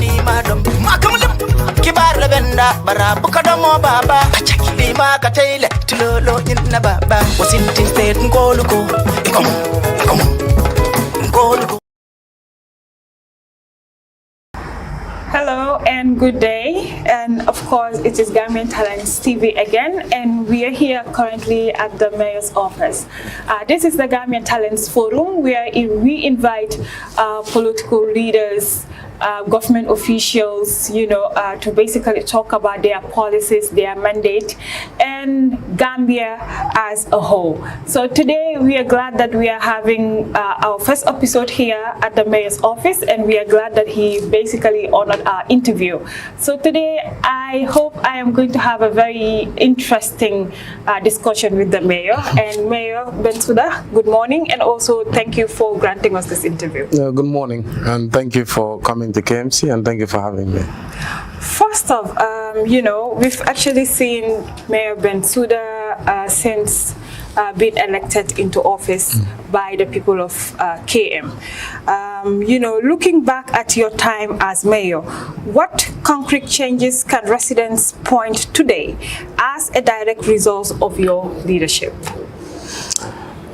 ni madam makamulim kibar la benda bara bukadamo baba di ma ka tayle tulolo inna baba wasinti state ngoluko ikomo ngoluko. Hello and good day, and of course it is Gambian Talents TV again, and we are here currently at the Mayor's office. This is the Gambian Talents Forum where we invite political leaders, government officials, to basically talk about their policies, their mandate, and Gambia as a whole. So today we are glad that we are having our first episode here at the Mayor's office, and we are glad that he basically honored our interview. So today I hope I am going to have a very interesting discussion with the Mayor. And Mayor Bensouda, good morning, and also thank you for granting us this interview. Good morning, and thank you for coming to KMC, and thank you for having me. First off, we've actually seen Mayor Bensouda since being elected into office by the people of KM. Looking back at your time as mayor, what concrete changes can residents point today as a direct result of your leadership?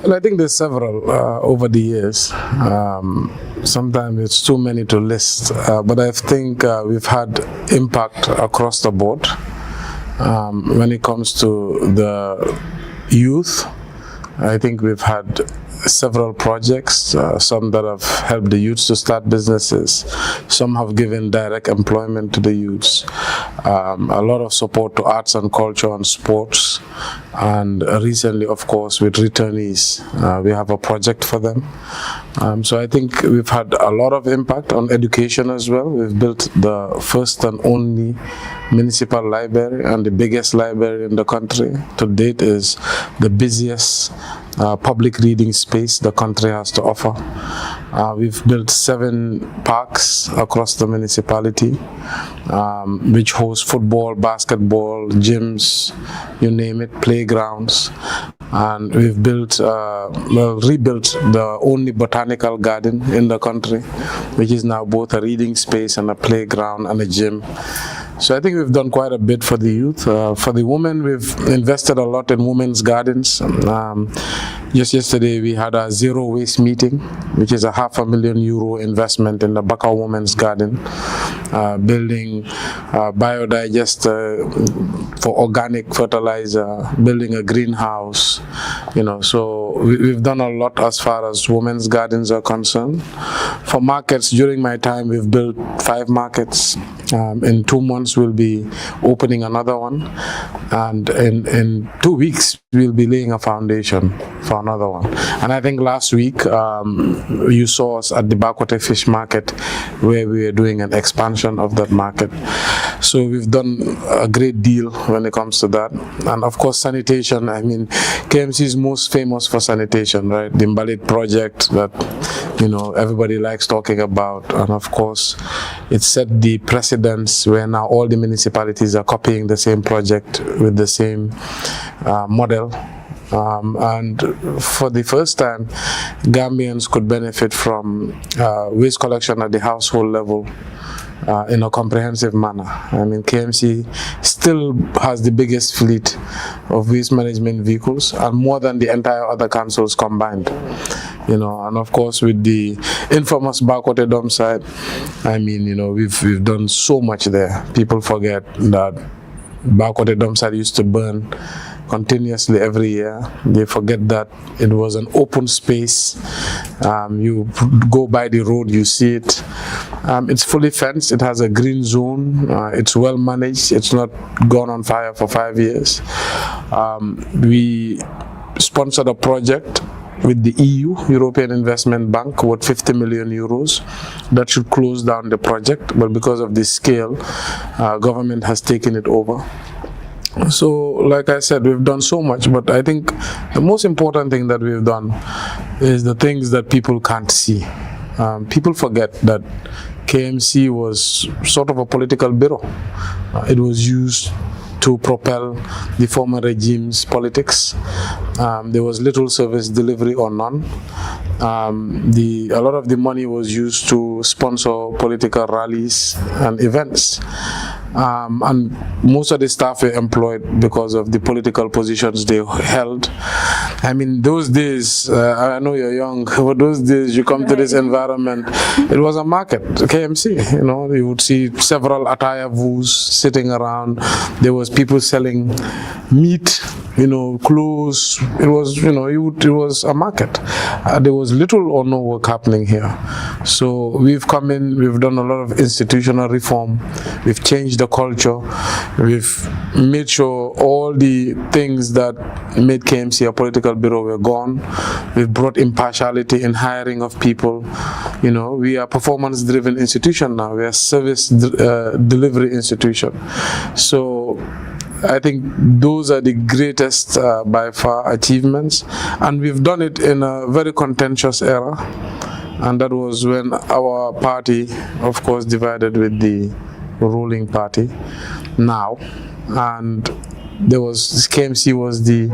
Well, I think there's several over the years. Sometimes it's too many to list, but I think we've had impact across the board. When it comes to the youth, I think we've had several projects, some that have helped the youths to start businesses, some have given direct employment to the youths, a lot of support to arts and culture and sports, and recently, of course, with returnees, we have a project for them. So I think we've had a lot of impact on education as well. We've built the first and only municipal library and the biggest library in the country. To date is the busiest public reading space the country has to offer. We've built 7 parks across the municipality, which host football, basketball, gyms, you name it, playgrounds. And we've rebuilt the only botanical garden in the country, which is now both a reading space and a playground and a gym. So I think we've done quite a bit for the youth. For the women, we've invested a lot in women's gardens. Just yesterday, we had a zero waste meeting, which is a €500,000 investment in the Baka Women's Garden, building biodigester for organic fertilizer, building a greenhouse. So we've done a lot as far as women's gardens are concerned. For markets, during my time, we've built 5 markets. In 2 months, we'll be opening another one, and in 2 weeks, we'll be laying a foundation for another one. And I think last week, you saw us at the Bakote Fish Market, where we are doing an expansion of that market. So we've done a great deal when it comes to that. And of course, sanitation. I mean, KMC is most famous for sanitation, right? The Mbalit project that, everybody likes talking about. And of course, it set the precedence where now all the municipalities are copying the same project with the same model. And for the first time, Gambians could benefit from waste collection at the household level in a comprehensive manner. I mean, KMC still has the biggest fleet of waste management vehicles, and more than the entire other councils combined. And of course, with the infamous Bakote dump site, I mean, we've done so much there. People forget that Bakote dump site used to burn continuously every year. They forget that it was an open space. You go by the road, you see it. It's fully fenced. It has a green zone. It's well managed. It's not gone on fire for 5 years. We sponsored a project with the EU, European Investment Bank, worth €50 million. That should close down the project, but because of the scale, government has taken it over. So, like I said, we've done so much, but I think the most important thing that we've done is the things that people can't see. People forget that KMC was sort of a political bureau. It was used to propel the former regime's politics. There was little service delivery or none. A lot of the money was used to sponsor political rallies and events. And most of the staff were employed because of the political positions they held. I mean, those days, I know you're young, but those days you come to this environment, it was a market, KMC, you know, you would see several attire booths sitting around. There was people selling meat, you know, clothes. It was, you know, it was a market. There was little or no work happening here. So we've come in, we've done a lot of institutional reform. We've changed the culture. We've made sure all the things that made KMC a political bureau were gone. We've brought impartiality in hiring of people. You know, we are a performance-driven institution now. We are a service delivery institution. So I think those are the greatest by far achievements, and we've done it in a very contentious era, and that was when our party, of course, divided with the ruling party now, and there was KMC was the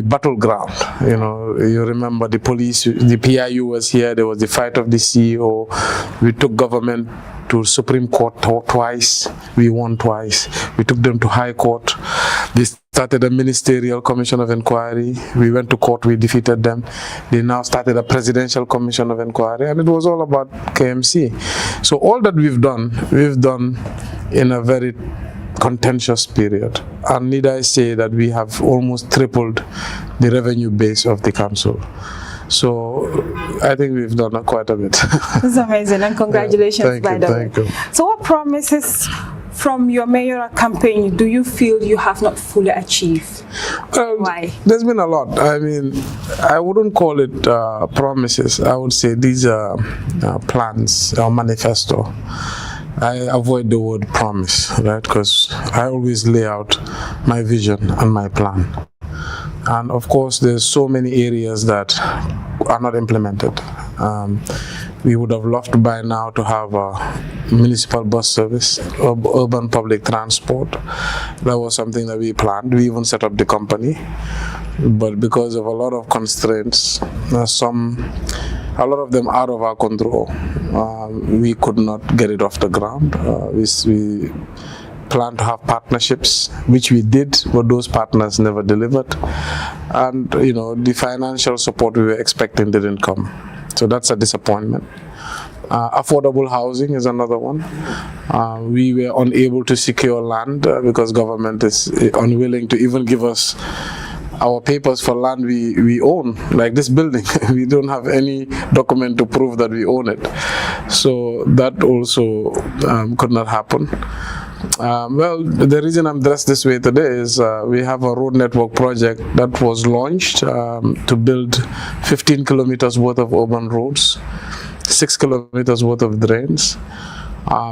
battleground. You know, you remember the police, the PIU was here. There was the fight of the CEO. We took government to Supreme Court twice. We won twice. We took them to High Court. They started a ministerial commission of inquiry. We went to court. We defeated them. They now started a presidential commission of inquiry, and it was all about KMC. So all that we've done in a very contentious period. And need I say that we have almost tripled the revenue base of the council. So I think we've done quite a bit. That's amazing, and congratulations, by the way. Thank you. So what promises from your mayoral campaign do you feel you have not fully achieved? Why? There's been a lot. I mean, I wouldn't call it promises. I would say these are plans or manifesto. I avoid the word promise, right? Because I always lay out my vision and my plan. And of course, there's so many areas that are not implemented. We would have loved by now to have a municipal bus service, urban public transport. That was something that we planned. We even set up the company. But because of a lot of constraints, a lot of them out of our control, we could not get it off the ground. We planned to have partnerships, which we did, but those partners never delivered. And, you know, the financial support we were expecting didn't come. So that's a disappointment. Affordable housing is another one. We were unable to secure land because government is unwilling to even give us our papers for land we own, like this building. We don't have any document to prove that we own it. So that also could not happen. Well, the reason I'm dressed this way today is we have a road network project that was launched to build 15 kilometers worth of urban roads, 6 kilometers worth of drains.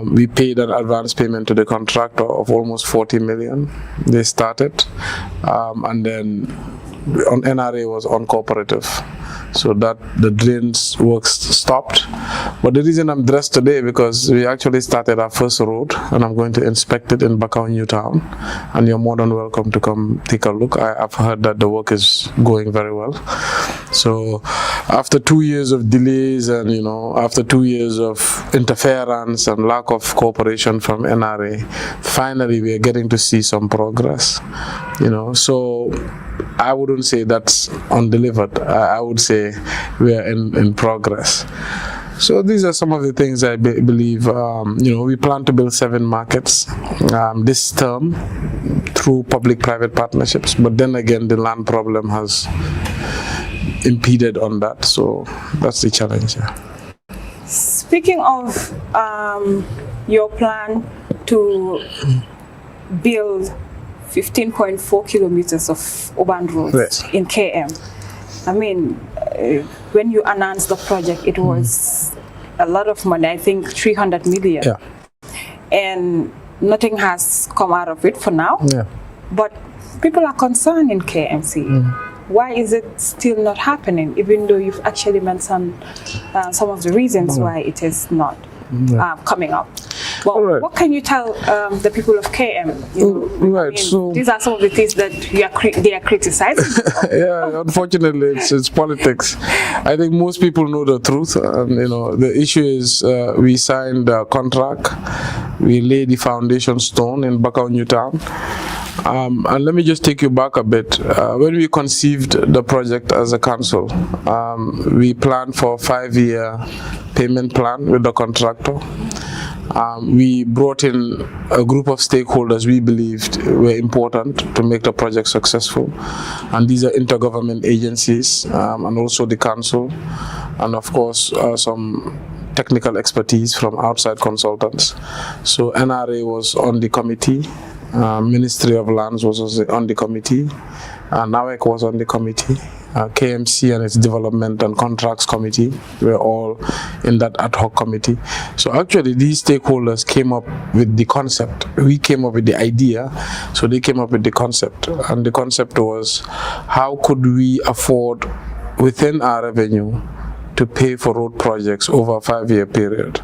We paid an advance payment to the contractor of almost 40 million. They started, and then on NRA was uncooperative. So that the drains works stopped. But the reason I'm dressed today because we actually started our first road, and I'm going to inspect it in Bakau New Town, and you're more than welcome to come take a look. I've heard that the work is going very well. So after 2 years of delays and, you know, after 2 years of interference and lack of cooperation from NRA, finally we are getting to see some progress, you know. So I wouldn't say that's undelivered. I would say we are in progress. So these are some of the things I believe. You know, we plan to build 7 markets this term through public-private partnerships. But then again, the land problem has impeded on that. So that's the challenge. Yeah. Speaking of your plan to build 15.4 kilometers of urban roads, yes, in KM. I mean, when you announced the project, it was a lot of money, I think 300 million. Yeah. And nothing has come out of it for now. Yeah. But people are concerned in KMC. Why is it still not happening, even though you've actually mentioned some of the reasons why it is not coming up? Well, Right. what can you tell the people of KM? Right. So these are some of the things that they are criticizing. yeah, unfortunately, it's politics. I think most people know the truth. The issue is we signed a contract, we laid the foundation stone in Bakau New Town. And let me just take you back a bit. When we conceived the project as a council, we planned for a 5-year payment plan with the contractor. We brought in a group of stakeholders we believed were important to make the project successful. And these are intergovernment agencies and also the council, and of course some technical expertise from outside consultants. So NRA was on the committee. Ministry of Lands was on the committee, NAWEC was on the committee, KMC and its Development and Contracts Committee were all in that ad hoc committee. So actually these stakeholders came up with the concept. We came up with the idea, so they came up with the concept. And the concept was, how could we afford within our revenue to pay for road projects over a 5-year period?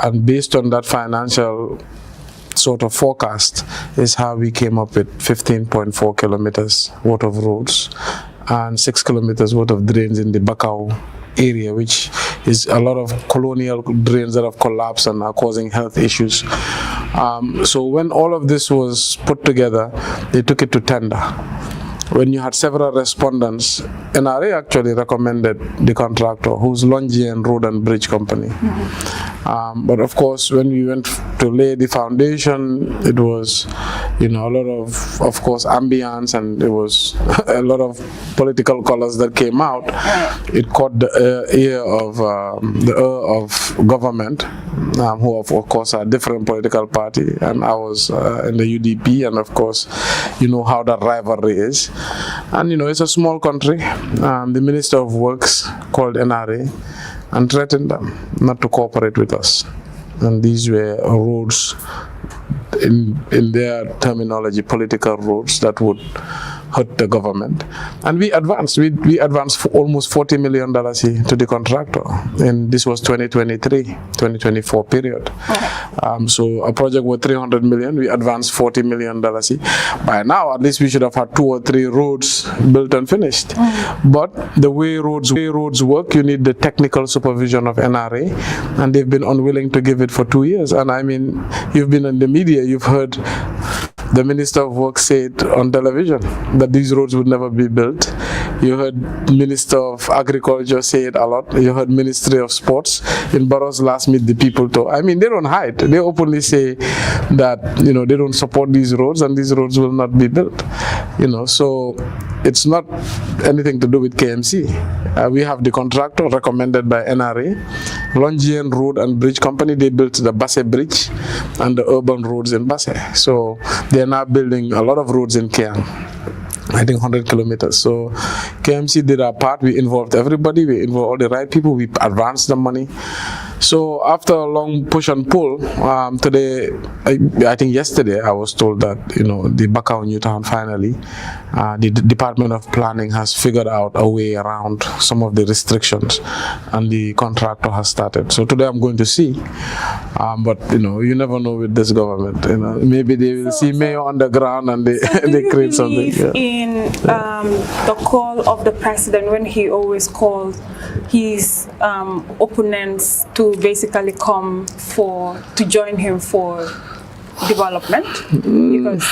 And based on that financial sort of forecast is how we came up with 15.4 kilometers worth of roads and 6 kilometers worth of drains in the Bakau area, which is a lot of colonial drains that have collapsed and are causing health issues. So when all of this was put together, they took it to tender. When you had several respondents, NRA actually recommended the contractor, who's Longian Road and Bridge Company. But of course, when we went to lay the foundation, it was, a lot of course, ambience, and it was a lot of political colors that came out. It caught the ear of government, who of course are a different political party, and I was in the UDP, and of course, you know how that rivalry is. And it's a small country. The Minister of Works called NRA and threatened them not to cooperate with us. And these were roads, in their terminology, political roads that would hurt the government. And we advanced. We advanced for almost $40 million to the contractor. And this was 2023-2024 period. So a project worth $300 million, we advanced $40 million. By now, at least we should have had 2 or 3 roads built and finished. But the way roads work, you need the technical supervision of NRA, and they've been unwilling to give it for 2 years. And I mean, you've been in the media, you've heard the Minister of Works said on television that these roads would never be built. You heard Minister of Agriculture say it a lot. You heard Ministry of Sports in Barrow's last Meet the People talk. I mean, they don't hide. They openly say that, they don't support these roads and these roads will not be built. So it's not anything to do with KMC. We have the contractor recommended by NRA, Longian Road and Bridge Company. They built the Basse Bridge and the urban roads in Basse. So they're now building a lot of roads in Kiang. I think 100 kilometers. So KMC did our part. We involved everybody. We involved all the right people. We advanced the money. So after a long push and pull, today, I think yesterday, I was told that, the Bakau New Town finally, the Department of Planning has figured out a way around some of the restrictions, and the contractor has started. So today I'm going to see, but you never know with this government. Maybe they will see mayor on the ground and they create something. Yeah. In the call of the president, when he always called his opponents to basically come to join him for development, because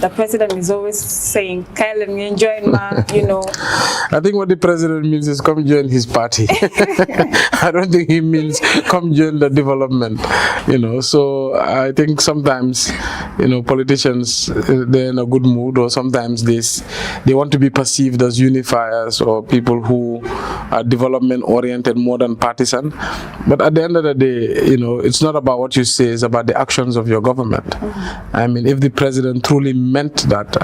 the president is always saying, "Kyle, join ma," I think what the president means is come join his party. I don't think he means come join the development. So I think sometimes politicians, they're in a good mood, or sometimes they want to be perceived as unifiers or people who are development oriented more than partisan. But at the end of the day, it's not about what you say, it's about the actions of your government. If the president truly meant that,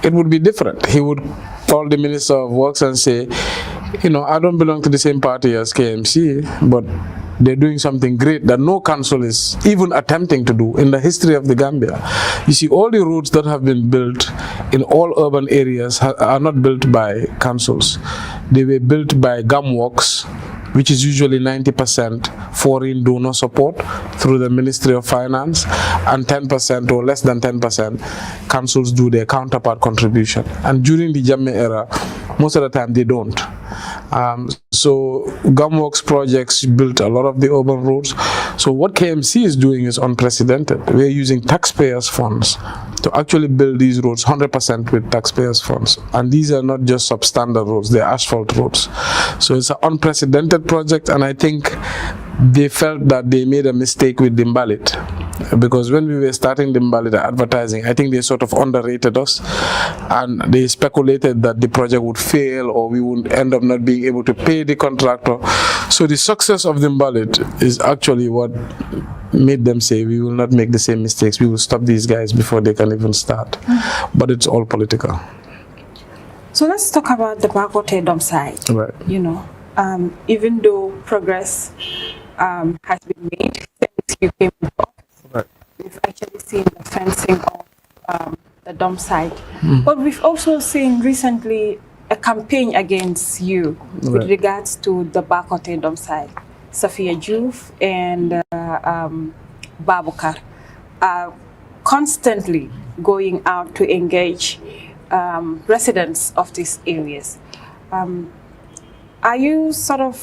it would be different. He would call the Minister of Works and say, I don't belong to the same party as KMC, but they're doing something great that no council is even attempting to do in the history of the Gambia. You see, all the roads that have been built in all urban areas are not built by councils. They were built by gum walks which is usually 90% foreign donor support through the Ministry of Finance, and 10% or less than 10% councils do their counterpart contribution. And during the Jammeh era, most of the time they don't. So Gumworks projects built a lot of the urban roads. So what KMC is doing is unprecedented. We're using taxpayers' funds to actually build these roads 100% with taxpayers' funds. And these are not just substandard roads, they're asphalt roads. So it's an unprecedented project, and I think they felt that they made a mistake with Dimbalit. Because when we were starting Dimbalit advertising, I think they sort of underrated us, and they speculated that the project would fail or we would end up not being able to pay the contractor. So the success of Dimbalit is actually what made them say, we will not make the same mistakes, we will stop these guys before they can even start. But it's all political. So let's talk about the Bakote dump site. Right. You know, even though progress has been made since you came in office, Right. we've actually seen the fencing of the dump site. But we've also seen recently a campaign against you with regards to the Bakote dump site. Safia Juf and Babukar are constantly going out to engage residents of these areas. Are you sort of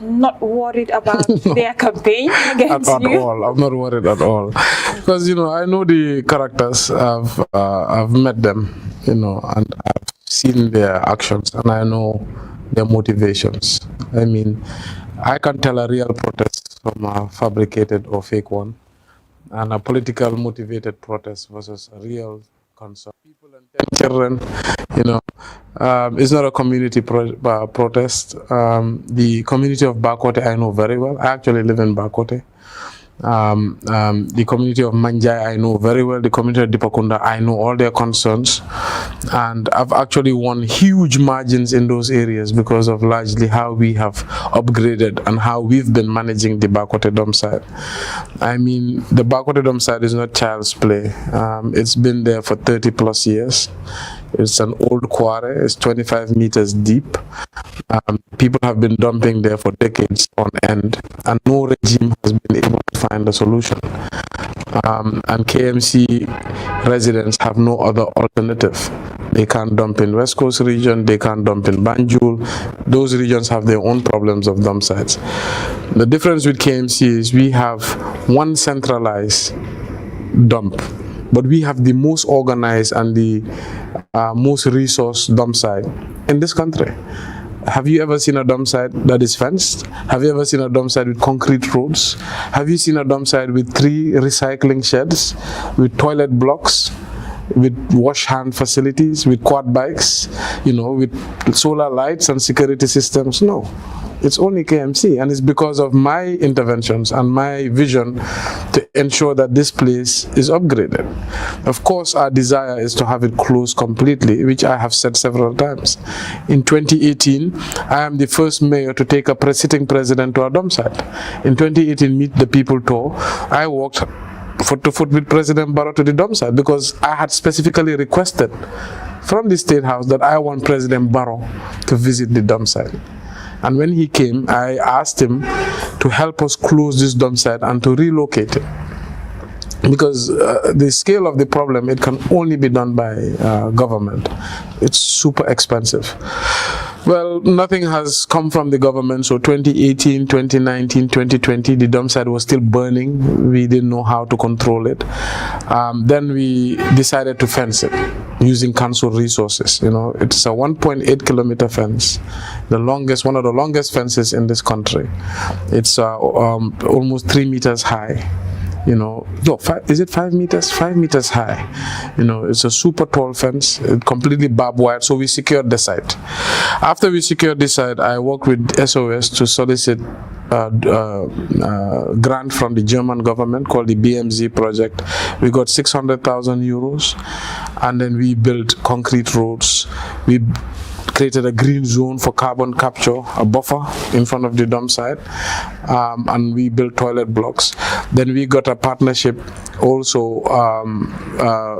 not worried about their campaign against at you? all. I'm not worried at all, because you know I know the characters. I've met them, you know, and I've seen their actions, and I know their motivations. I mean, I can tell a real protest from a fabricated or fake one, and a political motivated protest versus a real concern. People and 10 children, you know, it's not a community protest. The community of Bakote I know very well. I actually live in Bakote. The community of Manjai I know very well. The community of Dipakunda I know all their concerns, and I've actually won huge margins in those areas because of largely how we have upgraded and how we've been managing the Bakote dump site. I mean, the Bakote dump site is not child's play. It's been there for 30 plus years. It's an old quarry. It's 25 meters deep. People have been dumping there for decades on end, and no regime has been able to find a solution. And KMC residents have no other alternative. They can't dump in West Coast region, they can't dump in Banjul. Those regions have their own problems of dump sites. The difference with KMC is we have one centralized dump, but we have the most organized and the most resource dump site in this country. Have you ever seen a dump site that is fenced? Have you ever seen a dump site with concrete roads? Have you seen a dump site with 3 recycling sheds, with toilet blocks, with wash hand facilities, with quad bikes, you know, with solar lights and security systems? No. It's only KMC, and it's because of my interventions and my vision to ensure that this place is upgraded. Of course, our desire is to have it closed completely, which I have said several times. In 2018, I am the first mayor to take a sitting president to a dump site. In 2018 Meet the People tour, I walked foot to foot with President Barrow to the dump site because I had specifically requested from the State House that I want President Barrow to visit the dump site. And when he came, I asked him to help us close this dump site and to relocate it. Because the scale of the problem, it can only be done by government. It's super expensive. Well, nothing has come from the government. So 2018, 2019, 2020, the dump site was still burning. We didn't know how to control it. Then we decided to fence it using council resources. You know, it's a 1.8 kilometer fence, the longest, one of the longest fences in this country. It's almost 3 meters high. You know, no, is it 5 meters? 5 meters high. You know, it's a super tall fence, completely barbed wire. So we secured the site. After we secured the site, I worked with SOS to solicit grant from the German government called the BMZ project. We got 600,000 euros, and then we built concrete roads. We created a green zone for carbon capture, a buffer in front of the dump site, and we built toilet blocks. Then we got a partnership also,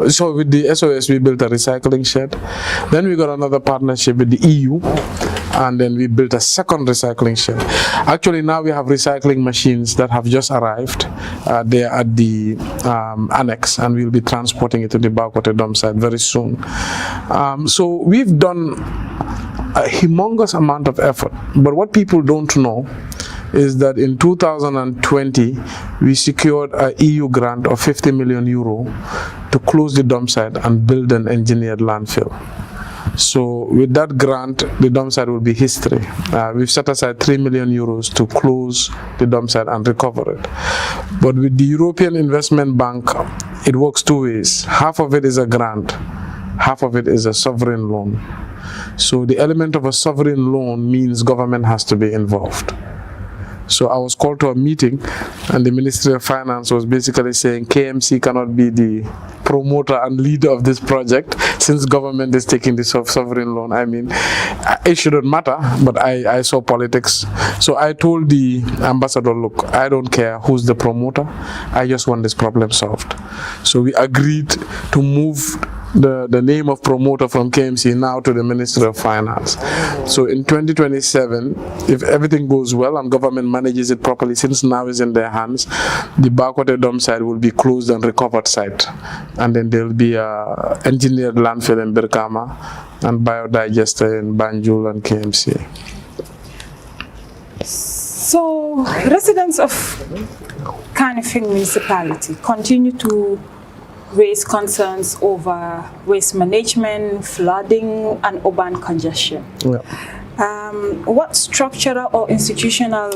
so with the SOS we built a recycling shed. Then we got another partnership with the EU, and then we built a second recycling shed. Actually, now we have recycling machines that have just arrived. They are at the annex, and we'll be transporting it to the Bakote dump site very soon. So we've done a humongous amount of effort, but what people don't know is that in 2020 we secured an EU grant of 50 million euro to close the dump site and build an engineered landfill. So with that grant, the dump site will be history. We've set aside 3 million euros to close the dump site and recover it. But with the European Investment Bank, it works two ways. Half of it is a grant, half of it is a sovereign loan. So the element of a sovereign loan means government has to be involved. So I was called to a meeting, and the Ministry of Finance was basically saying KMC cannot be the promoter and leader of this project since government is taking the sovereign loan. I mean, it shouldn't matter, but I saw politics. So I told the ambassador, look, I don't care who's the promoter, I just want this problem solved. So we agreed to move the name of promoter from KMC now to the Ministry of Finance. So in 2027, if everything goes well and government manages it properly, since now is in their hands, the Bakote dump site will be closed and recovered site. And then there will be a engineered landfill in Birkama and biodigester in Banjul and KMC. So residents of Kanifing municipality continue to raise concerns over waste management, flooding, and urban congestion. Yeah. What structural or institutional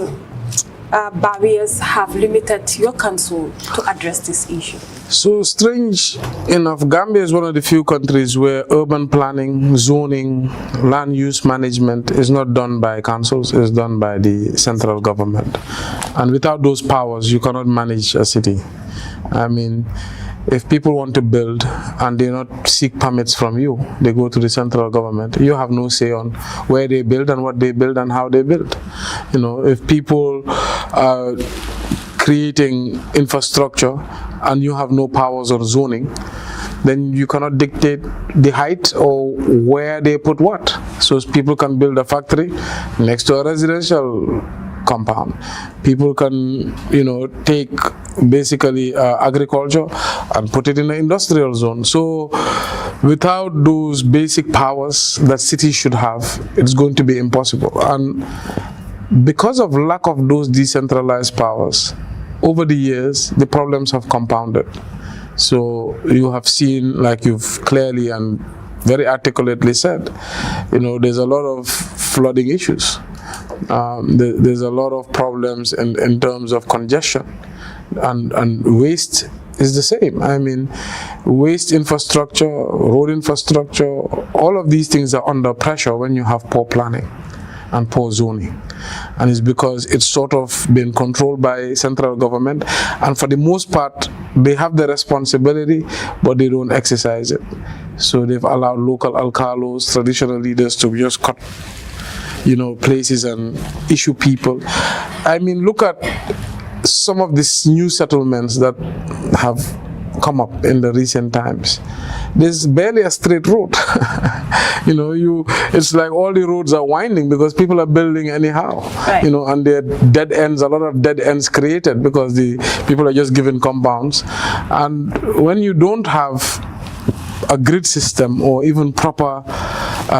barriers have limited your council to address this issue? So strange enough, Gambia is one of the few countries where urban planning, zoning, land use management is not done by councils, it's done by the central government. And without those powers, you cannot manage a city. I mean, if people want to build and they not seek permits from you, they go to the central government. You have no say on where they build and what they build and how they build. You know, if people are creating infrastructure and you have no powers on zoning, then you cannot dictate the height or where they put what. So people can build a factory next to a residential compound. People can, you know, take basically agriculture and put it in an industrial zone. So without those basic powers that cities should have, it's going to be impossible. And because of lack of those decentralized powers, over the years, the problems have compounded. So you have seen, like you've clearly and very articulately said, you know, there's a lot of flooding issues. There's a lot of problems in terms of congestion, and waste is the same. I mean, waste infrastructure, road infrastructure, all of these things are under pressure when you have poor planning and poor zoning. And it's because it's sort of been controlled by central government, and for the most part they have the responsibility but they don't exercise it. So they've allowed local alcalos, traditional leaders to just cut, you know, places and issue people. I mean, look at some of these new settlements that have come up in the recent times. There's barely a straight road. You know, it's like all the roads are winding because people are building anyhow. Right. You know, and there are dead ends, a lot of dead ends created because the people are just given compounds. And when you don't have a grid system or even proper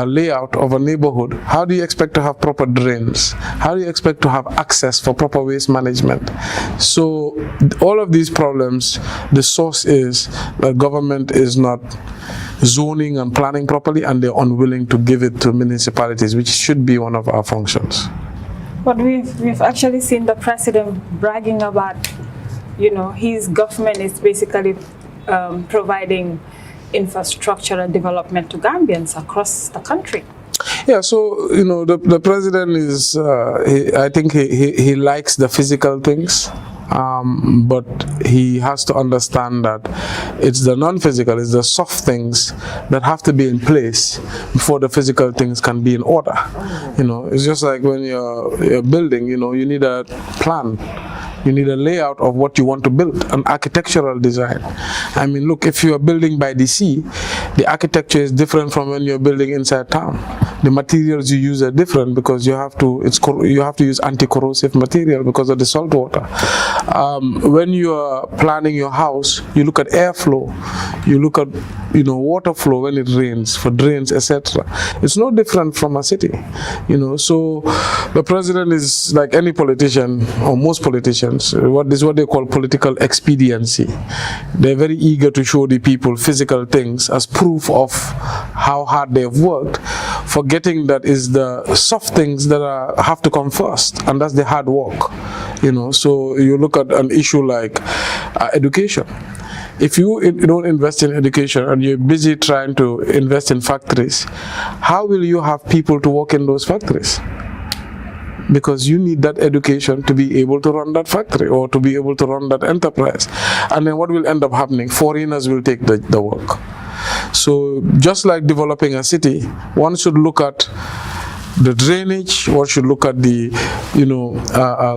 layout of a neighborhood, how do you expect to have proper drains? How do you expect to have access for proper waste management? So all of these problems, the source is that government is not zoning and planning properly, and they're unwilling to give it to municipalities, which should be one of our functions. But we've actually seen the president bragging about, you know, his government is basically providing infrastructural development to Gambians across the country. Yeah, so, you know, the president is, I think he likes the physical things, but he has to understand that it's the non-physical, it's the soft things that have to be in place before the physical things can be in order. You know, it's just like when you're building, you know, you need a plan. You need a layout of what you want to build, an architectural design. I mean, look, if you are building by the sea, the architecture is different from when you're building inside town. The materials you use are different because you have to use anti-corrosive material because of the salt water. When you are planning your house, you look at airflow, you look at water flow when it rains, for drains, etc. It's no different from a city, So the president is like any politician, or most politicians. What they call political expediency. They're very eager to show the people physical things as proof of how hard they've worked, forgetting that is the soft things that have to come first, and that's the hard work. So you look at an issue like education. If you don't invest in education and you're busy trying to invest in factories, how will you have people to work in those factories? Because you need that education to be able to run that factory or to be able to run that enterprise. And then what will end up happening? Foreigners will take the work. So just like developing a city, one should look at the drainage, one should look at the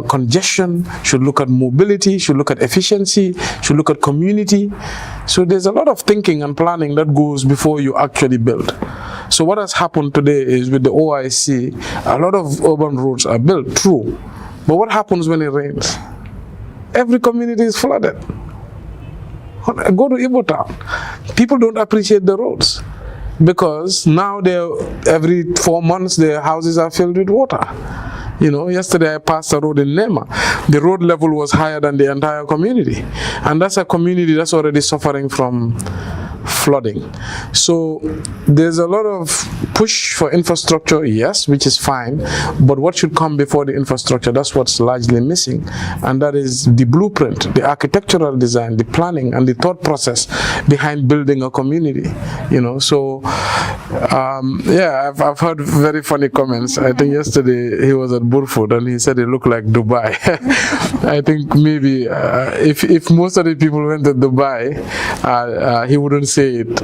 congestion, should look at mobility, should look at efficiency, should look at community. So there's a lot of thinking and planning that goes before you actually build. So what has happened today is with the OIC, a lot of urban roads are built, true. But what happens when it rains? Every community is flooded. Go to Igbo Town. People don't appreciate the roads, because now every 4 months their houses are filled with water. Yesterday I passed a road in Nema. The road level was higher than the entire community. And that's a community that's already suffering from flooding. So there's a lot of push for infrastructure, yes, which is fine, but what should come before the infrastructure? That's what's largely missing, and that is the blueprint, the architectural design, the planning, and the thought process behind building a community. I've heard very funny comments. I think yesterday he was at Burfoot and he said it looked like Dubai. I think maybe if most of the people went to Dubai, he wouldn't say it,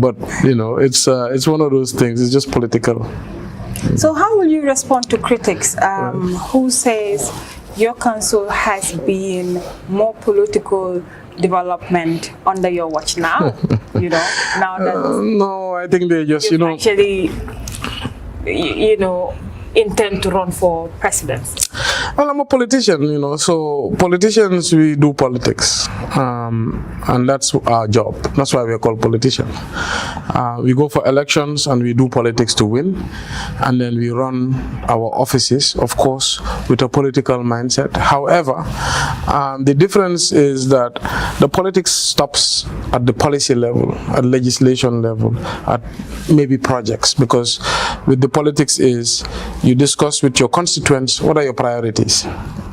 but it's one of those things. It's just political. So how will you respond to critics who says your council has been more political development under your watch now? Now that no, I think they just actually intend to run for presidency. Well, I'm a politician, so politicians, we do politics, and that's our job. That's why we are called politicians. We go for elections and we do politics to win, and then we run our offices, of course, with a political mindset. However, the difference is that the politics stops at the policy level, at legislation level, at maybe projects, because with the politics is you discuss with your constituents what are your priorities,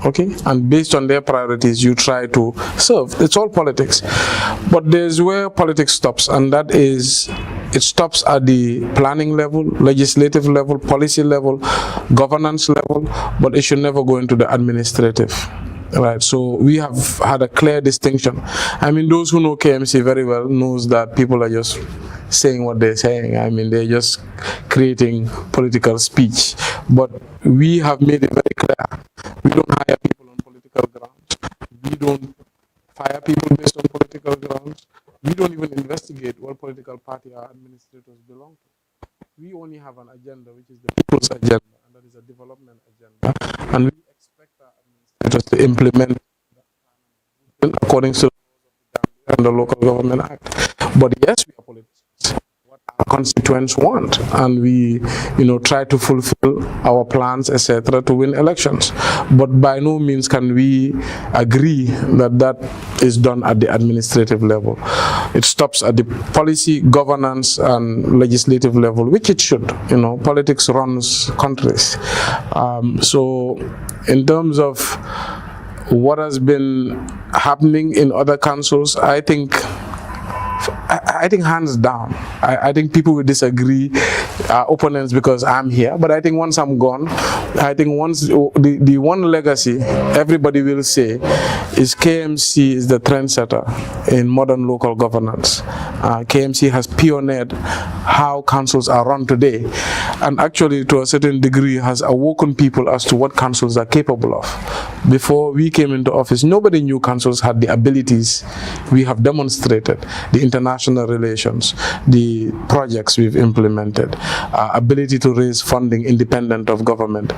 okay, and based on their priorities you try to serve. It's all politics, but there's where politics stops, and that is it stops at the planning level, legislative level, policy level, governance level, but it should never go into the administrative. Right, so we have had a clear distinction. I mean, those who know KMC very well knows that people are just saying what they're saying. I mean, they're just creating political speech. But we have made it very clear. We don't hire people on political grounds. We don't fire people based on political grounds. We don't even investigate what political party our administrators belong to. We only have an agenda, which is the people's agenda, and that is a development agenda. And we expect our administrators to implement that according to the laws of the Gambia and the Local Government Act. But yes, we are politicians. What our constituents want, and we, try to fulfill our plans, etc., to win elections. But by no means can we agree that that is done at the administrative level. It stops at the policy, governance, and legislative level, which it should. Politics runs countries. So, in terms of what has been happening in other councils, I think hands down, I think people will disagree, opponents, because I'm here, but I think once I'm gone, I think once the one legacy everybody will say is KMC is the trendsetter in modern local governance. KMC has pioneered how councils are run today, and actually to a certain degree has awoken people as to what councils are capable of. Before we came into office, nobody knew councils had the abilities we have demonstrated, the international relations, the projects we've implemented, ability to raise funding independent of government.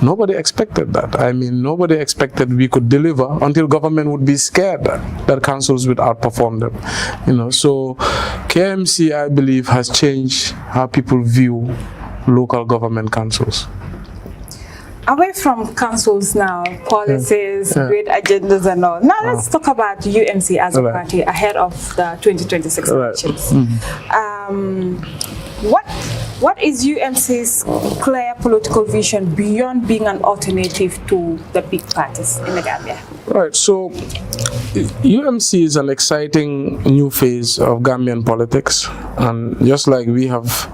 Nobody expected that. I mean, nobody expected we could deliver until government would be scared that councils would outperform them. So KMC, I believe, has changed how people view local government councils. Away from councils now, policies, great agendas and all. Now let's talk about UMC as a party ahead of the 2026 elections. What is UMC's clear political vision beyond being an alternative to the big parties in the Gambia? Right, so UMC is an exciting new phase of Gambian politics, and just like we have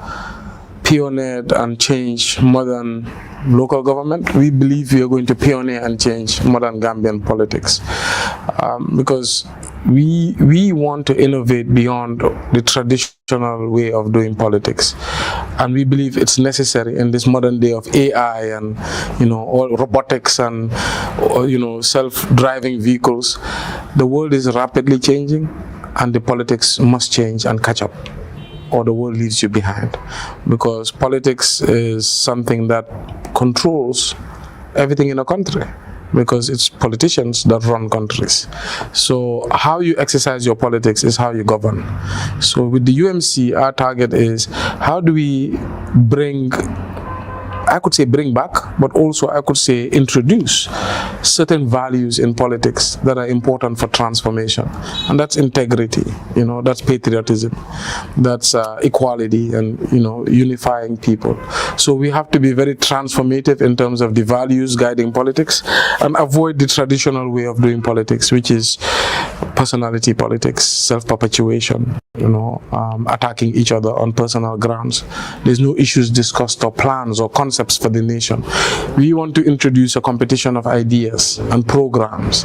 pioneered and changed modern local government, we believe we are going to pioneer and change modern Gambian politics, because we want to innovate beyond the traditional way of doing politics, and we believe it's necessary in this modern day of AI and all robotics and self-driving vehicles. The world is rapidly changing, and the politics must change and catch up, or the world leaves you behind, because politics is something that controls everything in a country, because it's politicians that run countries. So how you exercise your politics is how you govern. So with the UMC, our target is how do we bring back, but also I could say introduce certain values in politics that are important for transformation. And that's integrity, that's patriotism, that's equality, and, unifying people. So we have to be very transformative in terms of the values guiding politics and avoid the traditional way of doing politics, which is personality politics, self-perpetuation, attacking each other on personal grounds. There's no issues discussed or plans or concepts for the nation. We want to introduce a competition of ideas and programs,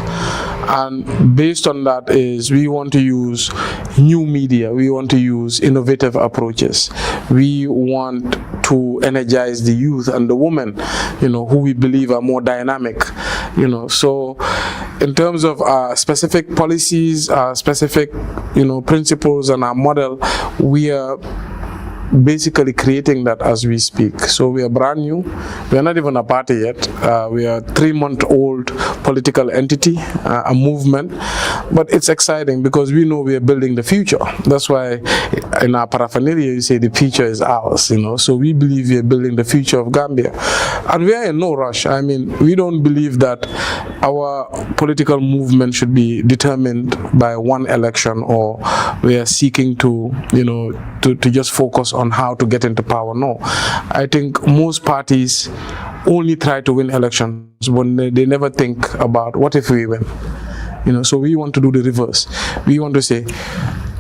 and based on that is we want to use new media, we want to use innovative approaches, we want to energize the youth and the women, who we believe are more dynamic, so in terms of specific policies, specific principles and our model, we are basically creating that as we speak. So we are brand new. We are not even a party yet. We are a 3-month-old political entity, a movement. But it's exciting because we know we are building the future. That's why in our paraphernalia you say the future is ours. So we believe we are building the future of Gambia. And we are in no rush. I mean, we don't believe that our political movement should be determined by one election, or we are seeking to, to just focus on how to get into power. No, I think most parties only try to win elections when they never think about what if we win. So we want to do the reverse. We want to say,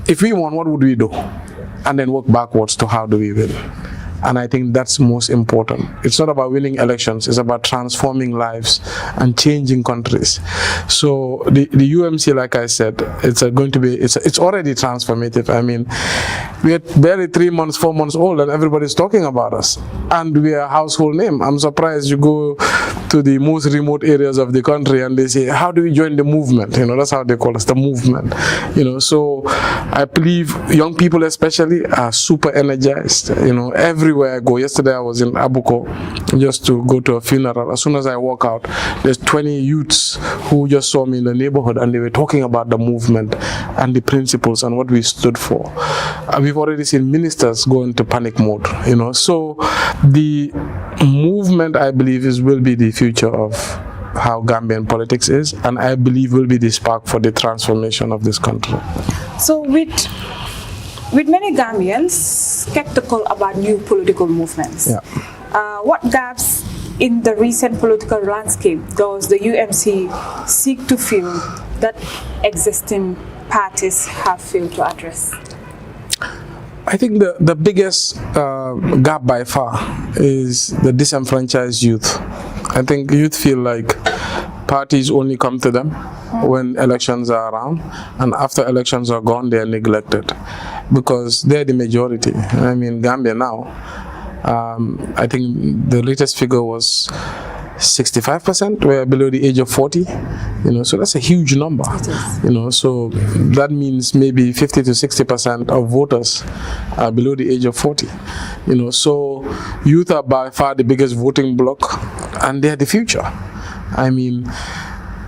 if we won, what would we do? And then work backwards to how do we win. And I think that's most important. It's not about winning elections, it's about transforming lives and changing countries. So the UMC, like I said, it's already transformative. I mean, we are barely 3 months, 4 months old, and everybody's talking about us. And we are a household name. I'm surprised you go to the most remote areas of the country and they say, how do we join the movement? That's how they call us, the movement. So I believe young people especially are super energized. Everywhere I go. Yesterday I was in Abuko just to go to a funeral. As soon as I walk out, there's 20 youths who just saw me in the neighborhood, and they were talking about the movement and the principles and what we stood for. We've already seen ministers go into panic mode, So the movement, I believe, will be the future of how Gambian politics is, and I believe will be the spark for the transformation of this country. So with many Gambians skeptical about new political movements, what gaps in the recent political landscape does the UMC seek to fill that existing parties have failed to address? I think the biggest gap by far is the disenfranchised youth. I think youth feel like parties only come to them when elections are around, and after elections are gone, they are neglected. because they're the majority. I mean, Gambia now, I think the latest figure was 65% were below the age of 40, so that's a huge number, so that means maybe 50 to 60% of voters are below the age of 40, so youth are by far the biggest voting bloc, and they're the future. I mean,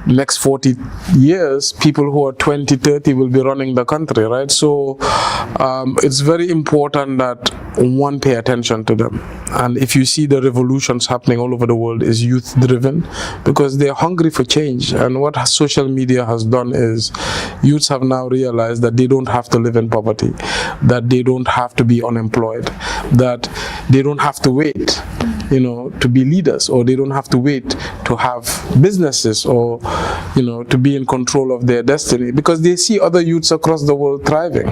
next 40 years, people who are 20, 30 will be running the country, right? So it's very important that one, pay attention to them. And if you see the revolutions happening all over the world is youth driven, because they're hungry for change. And what social media has done is youths have now realized that they don't have to live in poverty, that they don't have to be unemployed, that they don't have to wait to be leaders, or they don't have to wait to have businesses, or to be in control of their destiny, because they see other youths across the world thriving.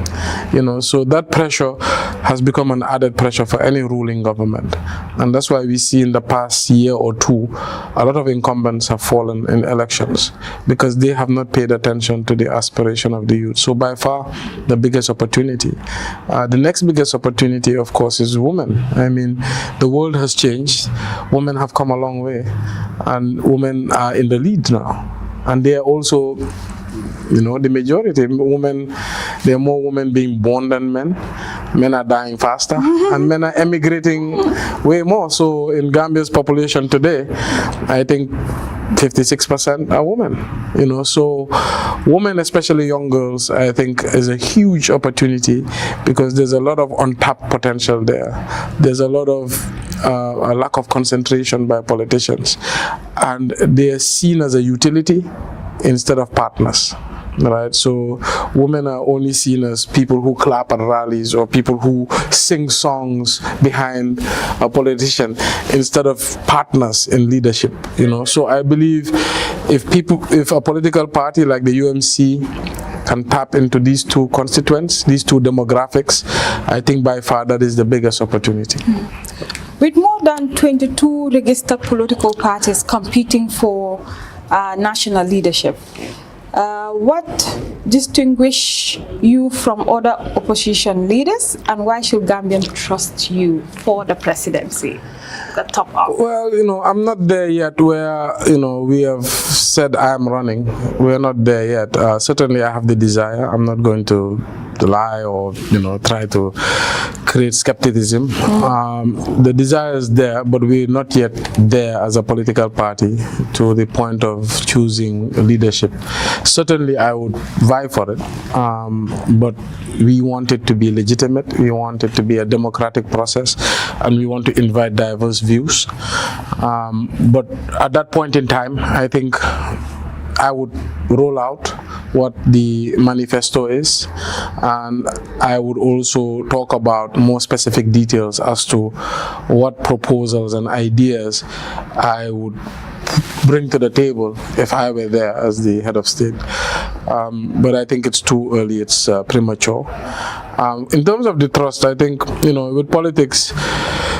So that pressure has become an added pressure for any ruling government, and that's why we see in the past year or two a lot of incumbents have fallen in elections, because they have not paid attention to the aspiration of the youth. So by far the biggest opportunity. The next biggest opportunity, of course, is women. I mean, the world has changed. Women have come a long way, and women are in the lead now, and they are also the majority. Women, there are more women being born than men. Men are dying faster, and men are emigrating way more. So in Gambia's population today, I think 56% are women, so women, especially young girls, I think is a huge opportunity, because there's a lot of untapped potential there. There's a lot of a lack of concentration by politicians, and they are seen as a utility instead of partners. Right, so women are only seen as people who clap at rallies, or people who sing songs behind a politician, instead of partners in leadership. So I believe if a political party like the UMC can tap into these two constituents, these two demographics, I think by far that is the biggest opportunity. With more than 22 registered political parties competing for national leadership, what distinguishes you from other opposition leaders, and why should Gambians trust you for the presidency? The top of. Well, I'm not there yet where, we have said I am running. We're not there yet. Certainly I have the desire. I'm not going to lie or, try to create skepticism. The desire is there, but we're not yet there as a political party to the point of choosing leadership. Certainly I would vie for it, but we want it to be legitimate. We want it to be a democratic process, and we want to invite diverse views. But at that point in time, I think I would roll out what the manifesto is, and I would also talk about more specific details as to what proposals and ideas I would bring to the table if I were there as the head of state. But I think it's too early, it's premature. In terms of the trust, I think, with politics,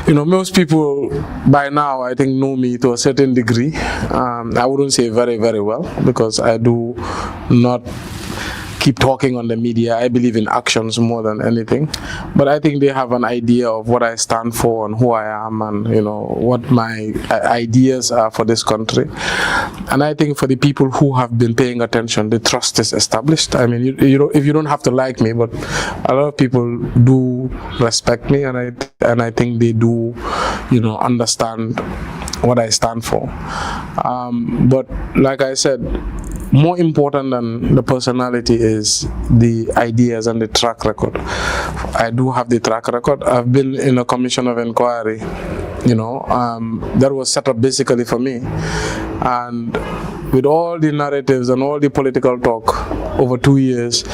most people by now, I think, know me to a certain degree. I wouldn't say very, very well, because I do not keep talking on the media. I believe in actions more than anything. But I think they have an idea of what I stand for and who I am, and what my ideas are for this country. And I think for the people who have been paying attention, the trust is established. I mean, if you don't have to like me, but a lot of people do respect me, and I think they do, understand what I stand for. But like I said, more important than the personality is the ideas and the track record. I do have the track record. I've been in a commission of inquiry, that was set up basically for me. And with all the narratives and all the political talk over 2 years,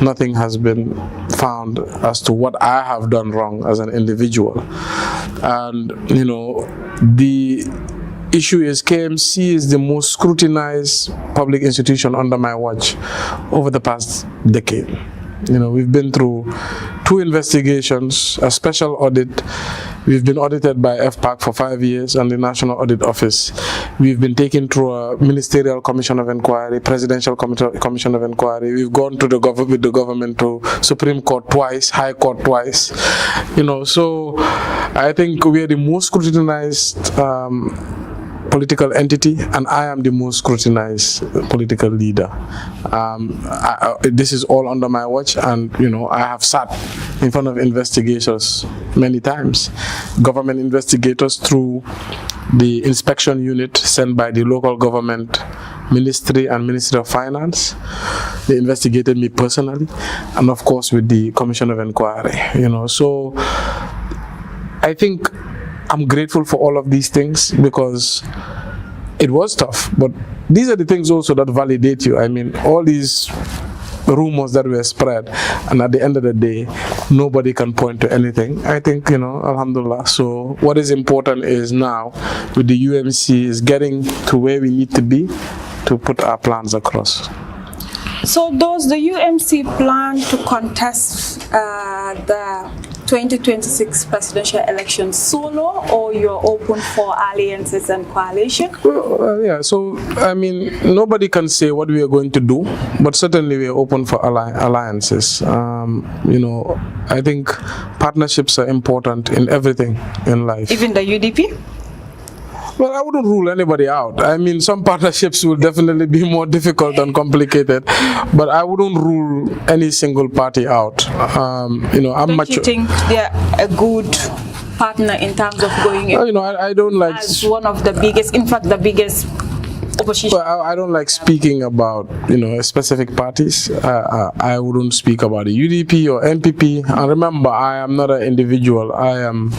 nothing has been found as to what I have done wrong as an individual. And, the issue is KMC is the most scrutinized public institution under my watch over the past decade. We've been through 2 investigations, a special audit, We've been audited by FPAC for 5 years and the National Audit Office. We've been taken through a Ministerial Commission of Inquiry, Presidential Commission of Inquiry. We've gone to with the government to Supreme Court twice, High Court twice. So I think we are the most scrutinized political entity, and I am the most scrutinized political leader. This is all under my watch, and I have sat in front of investigators many times, government investigators through the inspection unit sent by the local government ministry and Ministry of Finance. They investigated me personally, and of course with the Commission of Inquiry. So I think I'm grateful for all of these things because it was tough, but these are the things also that validate you. I mean, all these rumors that were spread, and at the end of the day, nobody can point to anything. I think, alhamdulillah. So what is important is now, with the UMC, is getting to where we need to be to put our plans across. So does the UMC plan to contest the 2026 presidential election solo, or you're open for alliances and coalition? Yeah, so I mean, nobody can say what we are going to do, but certainly we are open for alliances. I think partnerships are important in everything in life. Even the UDP? Well, I wouldn't rule anybody out. I mean, some partnerships will definitely be more difficult and complicated, but I wouldn't rule any single party out. Don't you think they're a good partner in terms of going in? I don't like as one of the biggest, in fact, the biggest opposition. Well, I don't like speaking about specific parties. I wouldn't speak about the UDP or NPP. And remember, I am not an individual. I am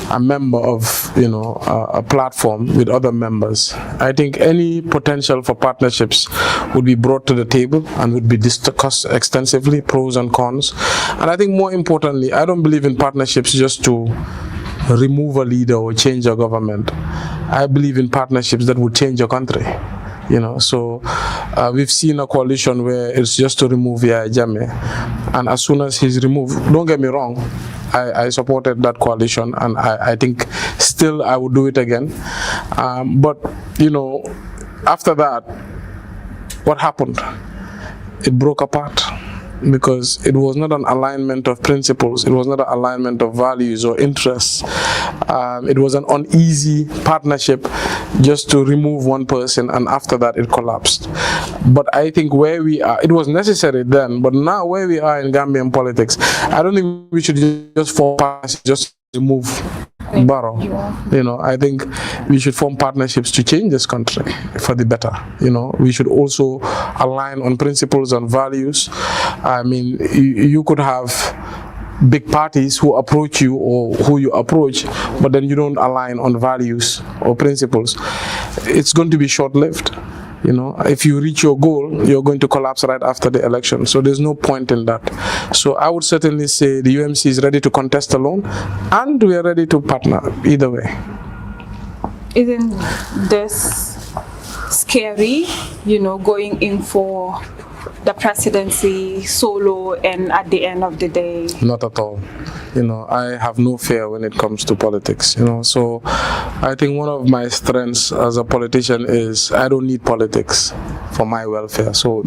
a member of a platform with other members. I think any potential for partnerships would be brought to the table and would be discussed extensively, pros and cons. And I think more importantly, I don't believe in partnerships just to remove a leader or change a government. I believe in partnerships that would change a country. So we've seen a coalition where it's just to remove Yahya Jammeh, and as soon as he's removed, don't get me wrong, I supported that coalition, and I think still I would do it again. But after that, what happened? It broke apart, because it was not an alignment of principles, it was not an alignment of values or interests. It was an uneasy partnership just to remove one person, and after that it collapsed. But I think where we are, it was necessary then, but now where we are in Gambian politics, I don't think we should just form partnerships just to remove Barrow. I think we should form partnerships to change this country for the better. We should also align on principles and values. I mean, you could have big parties who approach you or who you approach, but then you don't align on values or principles. It's going to be short-lived. If you reach your goal, you're going to collapse right after the election. So there's no point in that. So I would certainly say the UMC is ready to contest alone, and we are ready to partner either way. Isn't this scary, going in for the presidency solo, and at the end of the day? Not at all. I have no fear when it comes to politics. So I think one of my strengths as a politician is I don't need politics for my welfare. So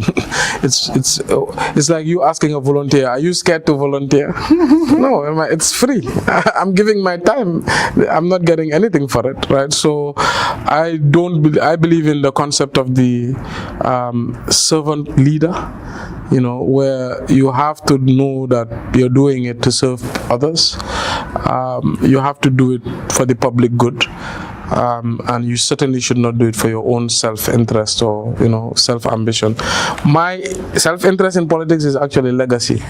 it's like you asking a volunteer, are you scared to volunteer? No, it's free. I'm giving my time. I'm not getting anything for it, right? So I believe in the concept of the servant leader. Where you have to know that you're doing it to serve others. You have to do it for the public good. And you certainly should not do it for your own self-interest or, self-ambition. My self-interest in politics is actually legacy,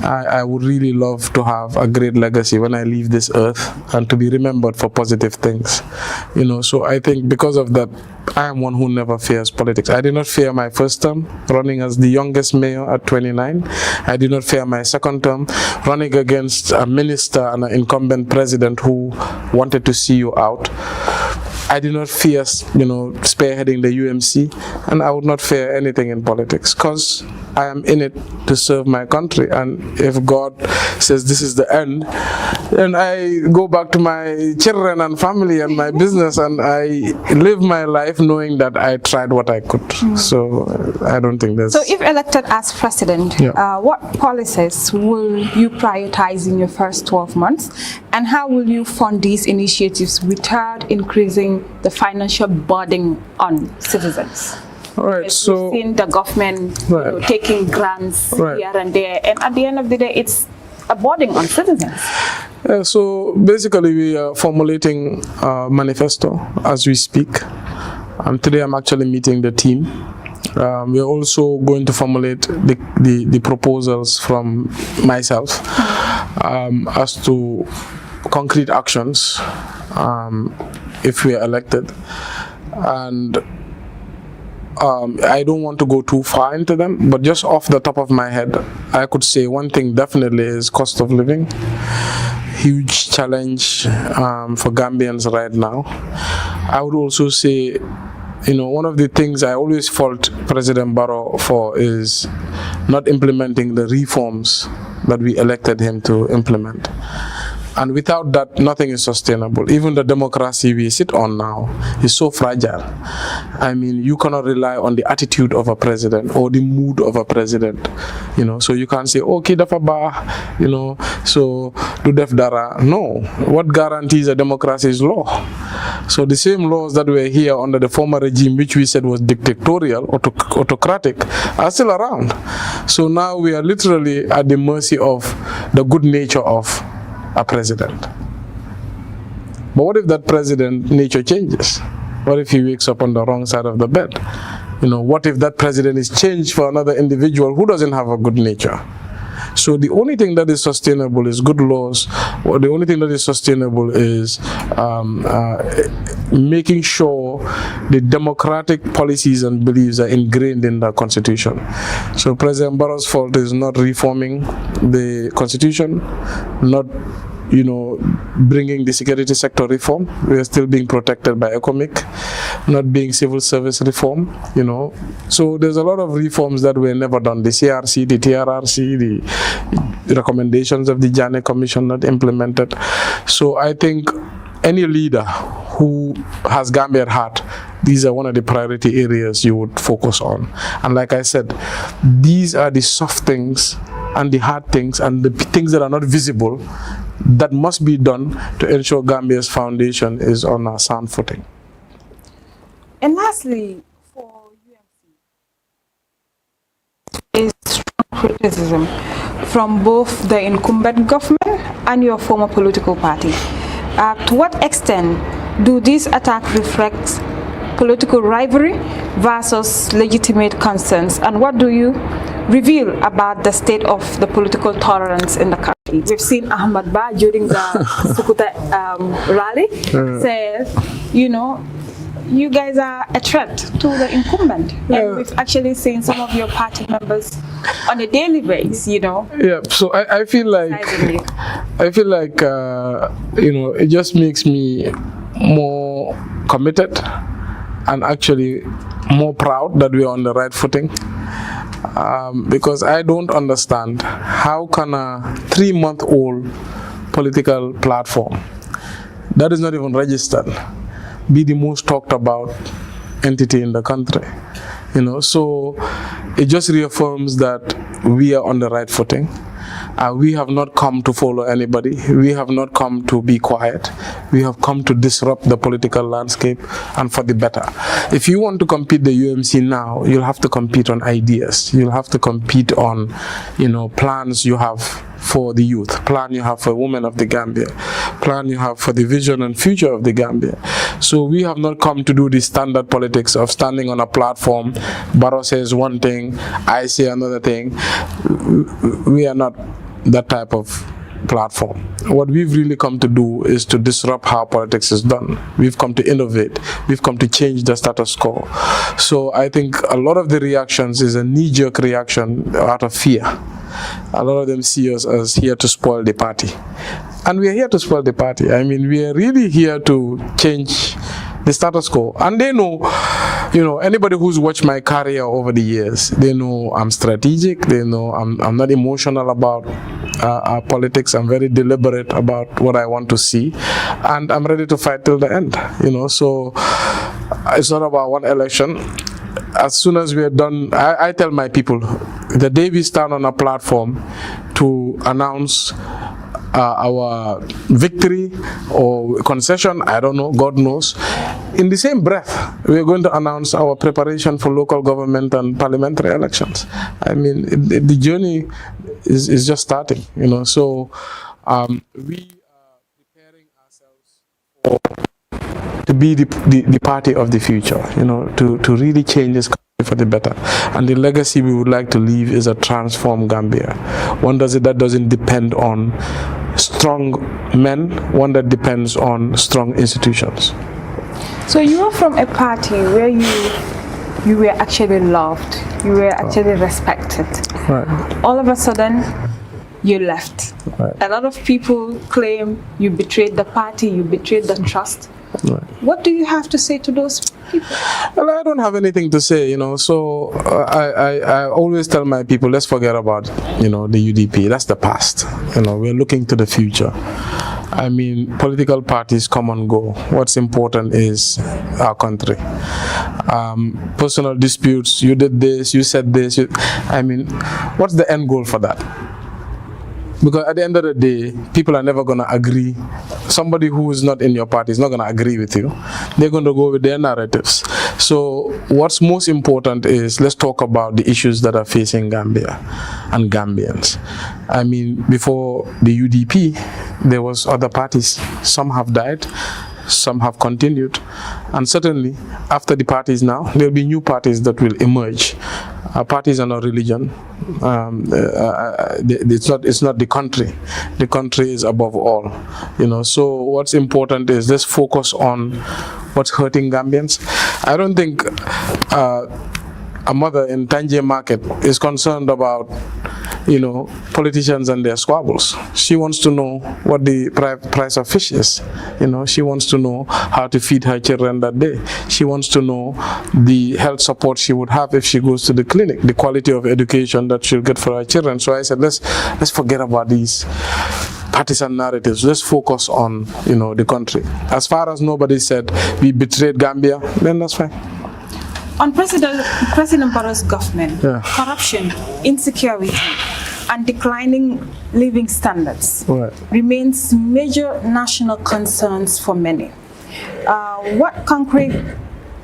I would really love to have a great legacy when I leave this earth and to be remembered for positive things, So I think because of that, I am one who never fears politics. I did not fear my first term, running as the youngest mayor at 29. I did not fear my second term, running against a minister and an incumbent president who wanted to see you out. I did not fear, spearheading the UMC, and I would not fear anything in politics, because I am in it to serve my country. And if God says this is the end, then I go back to my children and family and my business, and I live my life knowing that I tried what I could. So I don't think there's... So if elected as president, what policies will you prioritize in your first 12 months? And how will you fund these initiatives without increasing the financial burden on citizens? All right, so we've seen the government taking grants here and there, and at the end of the day, it's a burden on citizens. So basically, we are formulating a manifesto as we speak. Today, I'm actually meeting the team. We are also going to formulate the proposals from myself as to concrete actions if we are elected. And I don't want to go too far into them, but just off the top of my head, I could say one thing definitely is cost of living. Huge challenge for Gambians right now. I would also say, one of the things I always fault President Barrow for is not implementing the reforms that we elected him to implement. And without that, nothing is sustainable. Even the democracy we sit on now is so fragile. I mean, you cannot rely on the attitude of a president or the mood of a president. So you can't say, okay, dafaba, so do def dara. No. What guarantees a democracy is law. So the same laws that were here under the former regime, which we said was dictatorial, autocratic, are still around. So now we are literally at the mercy of the good nature of a president. But what if that president nature changes? What if he wakes up on the wrong side of the bed? What if that president is changed for another individual who doesn't have a good nature? So the only thing that is sustainable is good laws. Or the only thing that is sustainable is making sure the democratic policies and beliefs are ingrained in the constitution. So President Barrow's fault is not reforming the constitution, not bringing the security sector reform. We are still being protected by ECOMIC, not being civil service reform, So there's a lot of reforms that were never done. The CRC, the TRRC, the recommendations of the Janneh Commission not implemented. So I think any leader who has Gambia at heart, these are one of the priority areas you would focus on. And like I said, these are the soft things and the hard things and the things that are not visible that must be done to ensure Gambia's foundation is on a sound footing. And lastly, for UMC, is strong criticism from both the incumbent government and your former political party. To what extent do these attacks reflect political rivalry versus legitimate concerns, and what do you reveal about the state of the political tolerance in the country? We've seen Ahmad Ba during the Sukuta rally say, you guys are a threat to the incumbent. And we've actually seen some of your party members on a daily basis, Yeah, so I feel like, it just makes me more committed and actually more proud that we are on the right footing. Because I don't understand how can a 3-month-old political platform that is not even registered be the most talked about entity in the country. So it just reaffirms that we are on the right footing. We have not come to follow anybody. We have not come to be quiet. We have come to disrupt the political landscape and for the better. If you want to compete the UMC now, you'll have to compete on ideas. You'll have to compete on, plans you have for the youth, plan you have for women of the Gambia, plan you have for the vision and future of the Gambia. So we have not come to do the standard politics of standing on a platform. Barrow says one thing, I say another thing. We are not that type of platform. What we've really come to do is to disrupt how politics is done. We've come to innovate. We've come to change the status quo. So I think a lot of the reactions is a knee-jerk reaction out of fear. A lot of them see us as here to spoil the party. And we are here to spoil the party. I mean, we are really here to change the status quo. And they know, anybody who's watched my career over the years, they know I'm strategic. They know I'm not emotional about politics. I'm very deliberate about what I want to see, and I'm ready to fight till the end. So it's not about one election. As soon as we are done, I tell my people, the day we stand on a platform to announce our victory or concession, I don't know, God knows, in the same breath, we are going to announce our preparation for local government and parliamentary elections. I mean, the journey is just starting, So we are preparing ourselves to be the party of the future, to really change this country for the better. And the legacy we would like to leave is a transformed Gambia. One that doesn't depend on strong men, one that depends on strong institutions. So you are from a party where you were actually loved, you were actually respected. Right. All of a sudden, you left. Right. A lot of people claim you betrayed the party, you betrayed the trust. Right. What do you have to say to those people? Well, I don't have anything to say, So I always tell my people, let's forget about, the UDP. That's the past. We're looking to the future. I mean, political parties come and go. What's important is our country. Personal disputes, you did this, you said this. What's the end goal for that? Because at the end of the day, people are never going to agree. Somebody who is not in your party is not going to agree with you. They're going to go with their narratives. So what's most important is, let's talk about the issues that are facing Gambia and Gambians. Before the UDP, there was other parties. Some have died, some have continued. And certainly, after the parties now, there will be new parties that will emerge. Parties are not religion. It's not the country. The country is above all. So what's important is, let's focus on what's hurting Gambians. I don't think a mother in Tangier Market is concerned about politicians and their squabbles. She wants to know what the price of fish is. She wants to know how to feed her children that day. She wants to know the health support she would have if she goes to the clinic, the quality of education that she'll get for her children. So I said, let's forget about these partisan narratives. Let's focus on, the country. As far as nobody said we betrayed Gambia, then that's fine. On President Barrow's government, corruption, insecurity, and declining living standards remains major national concerns for many. What concrete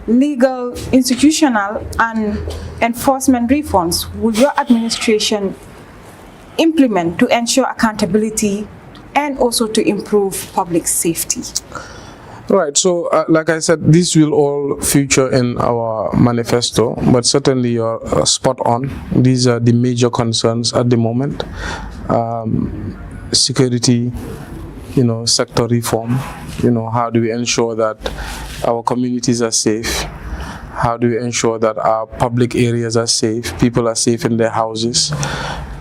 legal, institutional, and enforcement reforms will your administration implement to ensure accountability and also to improve public safety? Right, so like I said, this will all feature in our manifesto, but certainly you're spot on. These are the major concerns at the moment. Security, sector reform, how do we ensure that our communities are safe? How do we ensure that our public areas are safe, people are safe in their houses?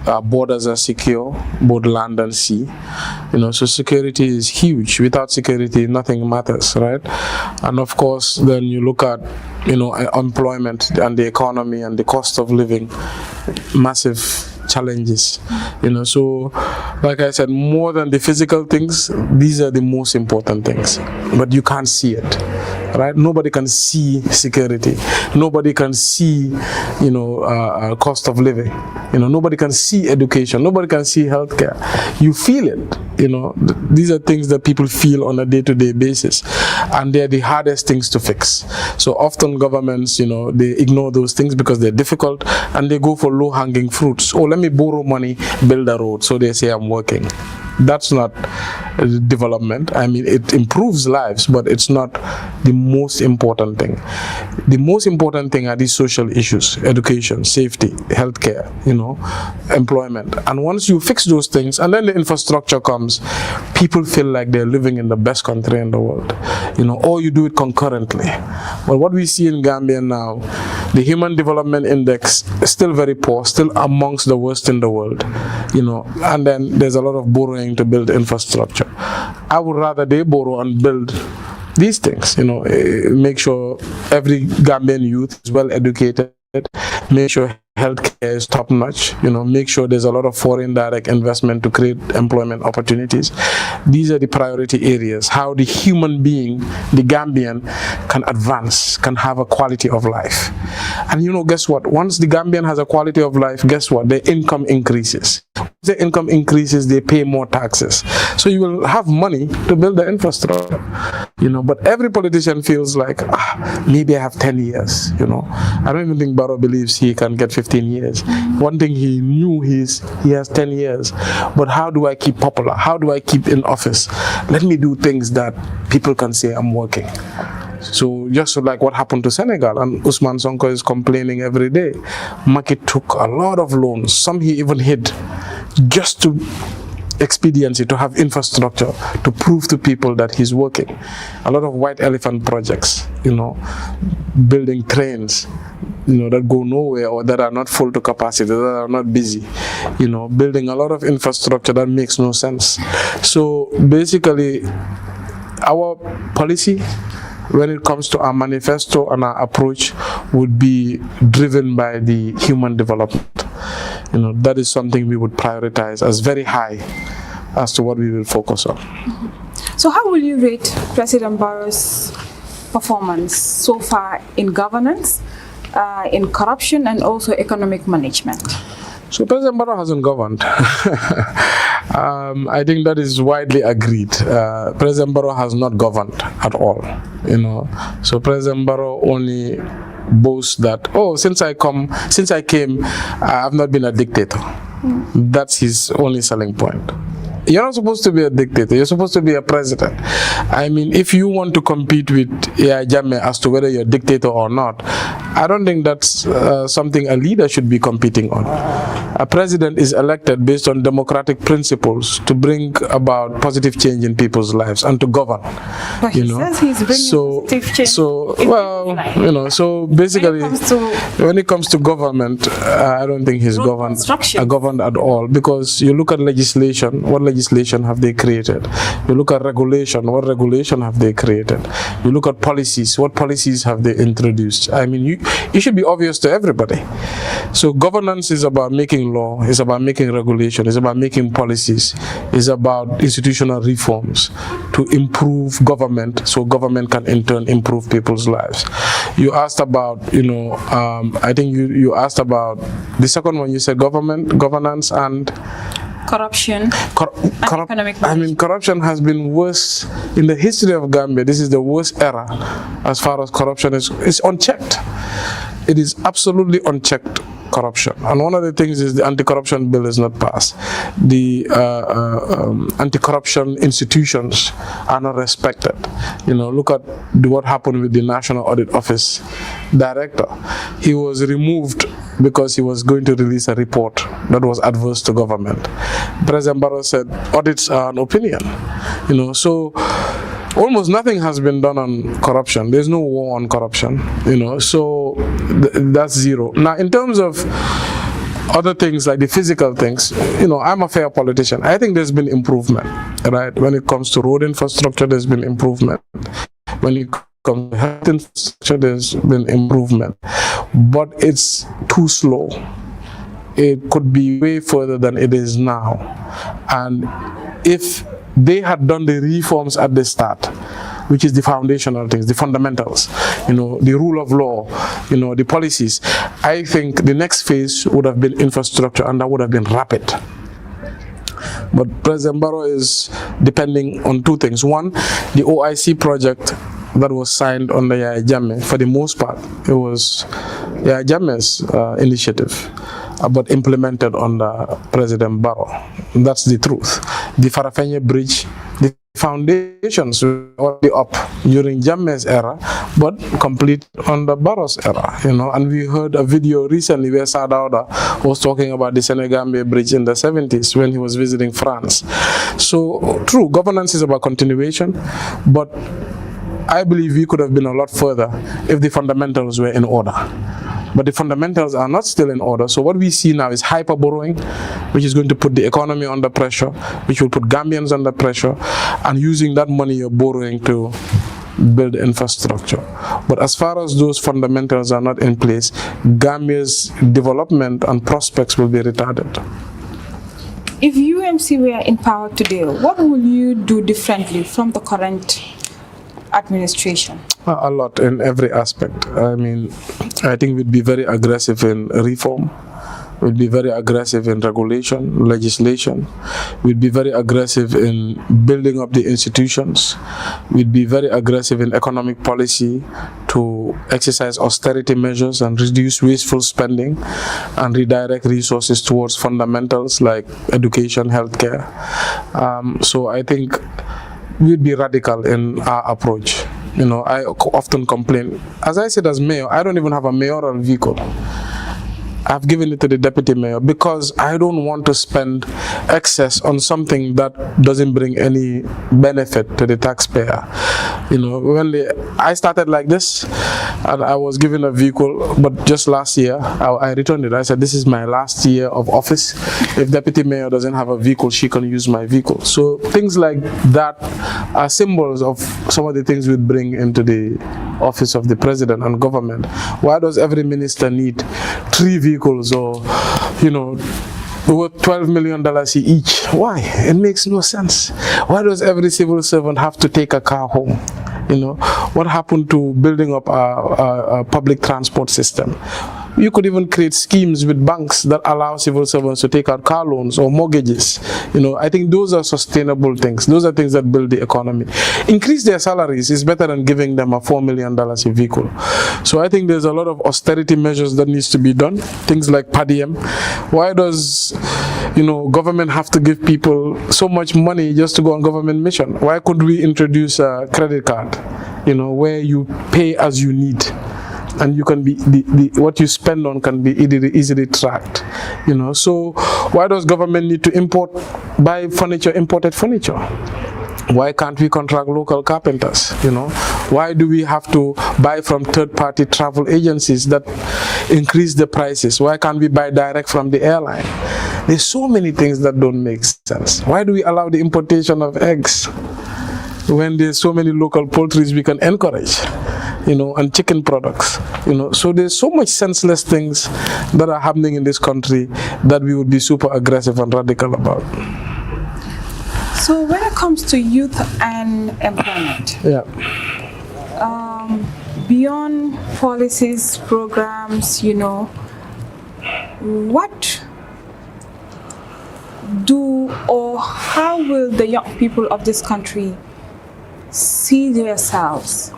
Our borders are secure, both land and sea. So security is huge. Without security, nothing matters, right? And of course, then you look at, employment and the economy and the cost of living, massive challenges. So like I said, more than the physical things, these are the most important things. But you can't see it. Right? Nobody can see security. Nobody can see, cost of living. Nobody can see education. Nobody can see healthcare. You feel it. These are things that people feel on a day-to-day basis, and they're the hardest things to fix. So often governments, they ignore those things because they're difficult, and they go for low-hanging fruits. Oh, let me borrow money, build a road, so they say I'm working. That's not development. It improves lives, but it's not the most important thing. The most important thing are these social issues: education, safety, healthcare, employment. And once you fix those things, and then the infrastructure comes, people feel like they're living in the best country in the world. Or you do it concurrently. But what we see in Gambia now, the Human Development Index is still very poor, still amongst the worst in the world. And then there's a lot of borrowing to build infrastructure. I would rather they borrow and build these things, make sure every Gambian youth is well educated, make sure healthcare is top notch, make sure there's a lot of foreign direct investment to create employment opportunities. These are the priority areas, how the human being, the Gambian, can advance, can have a quality of life. And guess what? Once the Gambian has a quality of life, guess what? Their income increases. The income increases, they pay more taxes. So you will have money to build the infrastructure, but every politician feels like, maybe I have 10 years, I don't even think Barrow believes he can get 15 years. One thing he knew he has 10 years, but how do I keep popular? How do I keep in office? Let me do things that people can say I'm working. So just like what happened to Senegal, and Usman Sonko is complaining every day. Macky took a lot of loans, some he even hid, just to expediency, to have infrastructure, to prove to people that he's working. A lot of white elephant projects, building trains, that go nowhere or that are not full to capacity, that are not busy, building a lot of infrastructure that makes no sense. So basically, our policy, when it comes to our manifesto and our approach, would be driven by the human development. That is something we would prioritize as very high as to what we will focus on. So how will you rate President Barrow's performance so far in governance, in corruption, and also economic management? So President Barrow hasn't governed. I think that is widely agreed. President Barrow has not governed at all. So President Barrow only boasts that, since I came, I have not been a dictator. That's his only selling point. You're not supposed to be a dictator. You're supposed to be a president. I mean, if you want to compete with Yahya Jammeh as to whether you're a dictator or not, I don't think that's something a leader should be competing on. A president is elected based on democratic principles to bring about positive change in people's lives and to govern. But he says he's bringing positive change. So basically, when it comes to government, I don't think he's governed at all, because you look at legislation. What legislation have they created? You look at regulation. What regulation have they created? You look at policies. What policies have they introduced? I mean, it should be obvious to everybody. So governance is about making law, it's about making regulation, it's about making policies, it's about institutional reforms to improve government, so government can in turn improve people's lives. You asked about, I think you asked about the second one. You said governance and corruption. Economic management. I mean, corruption has been worse in the history of Gambia. This is the worst era as far as corruption is. It's unchecked. It is absolutely unchecked corruption. And one of the things is the anti-corruption bill is not passed. The anti-corruption institutions are not respected. Look at what happened with the National Audit Office director. He was removed because he was going to release a report that was adverse to government. President Barrow said audits are an opinion. So almost nothing has been done on corruption. There's no war on corruption, so that's zero. Now, in terms of other things like the physical things, I'm a fair politician. I think there's been improvement, right? When it comes to road infrastructure, there's been improvement. When it comes to health infrastructure, there's been improvement. But it's too slow. It could be way further than it is now. And if they had done the reforms at the start, which is the foundational things, the fundamentals, the rule of law, the policies, I think the next phase would have been infrastructure, and that would have been rapid. But President Barrow is depending on two things. One, the OIC project that was signed under Yahya Jammeh, for the most part, it was Yahya Jammeh's initiative, but implemented under President Barrow. That's the truth. The Farafenni Bridge, the foundations were already up during Jammeh's era, but complete under Barrow's era, And we heard a video recently where Sadauda was talking about the Senegambia Bridge in the 70s when he was visiting France. So, true, governance is about continuation, but I believe we could have been a lot further if the fundamentals were in order. But the fundamentals are not still in order. So what we see now is hyper borrowing, which is going to put the economy under pressure, which will put Gambians under pressure, and using that money you're borrowing to build infrastructure. But as far as those fundamentals are not in place, Gambia's development and prospects will be retarded. If UMC were in power today, what will you do differently from the current administration? A lot in every aspect. I mean, I think we'd be very aggressive in reform. We'd be very aggressive in regulation, legislation. We'd be very aggressive in building up the institutions. We'd be very aggressive in economic policy to exercise austerity measures and reduce wasteful spending and redirect resources towards fundamentals like education, healthcare. So I think we'd be radical in our approach. You know, I often complain, as I said as mayor, I don't even have a mayoral vehicle. I've given it to the deputy mayor because I don't want to spend excess on something that doesn't bring any benefit to the taxpayer. You know, when I started like this, and I was given a vehicle, but just last year, I returned it. I said, this is my last year of office. If deputy mayor doesn't have a vehicle, she can use my vehicle. So things like that are symbols of some of the things we bring into the office of the president and government. Why does every minister need 3 vehicles or, you know, worth $12 million each? Why? It makes no sense. Why does every civil servant have to take a car home? You know, what happened to building up a public transport system? You could even create schemes with banks that allow civil servants to take out car loans or mortgages. You know, I think those are sustainable things. Those are things that build the economy. Increase their salaries is better than giving them a $4 million vehicle. So I think there's a lot of austerity measures that needs to be done. Things like per diem. Why does, you know, government have to give people so much money just to go on government mission? Why could we introduce a credit card, you know, where you pay as you need? And you can be what you spend on can be easily tracked, you know. So why does government need to buy imported furniture? Why can't we contract local carpenters? You know, why do we have to buy from third-party travel agencies that increase the prices? Why can't we buy direct from the airline? There's so many things that don't make sense. Why do we allow the importation of eggs when there's so many local poultries we can encourage? You know, and chicken products, you know. So there's so much senseless things that are happening in this country that we would be super aggressive and radical about. So when it comes to youth and employment, beyond policies, programs, you know, what do or how will the young people of this country see themselves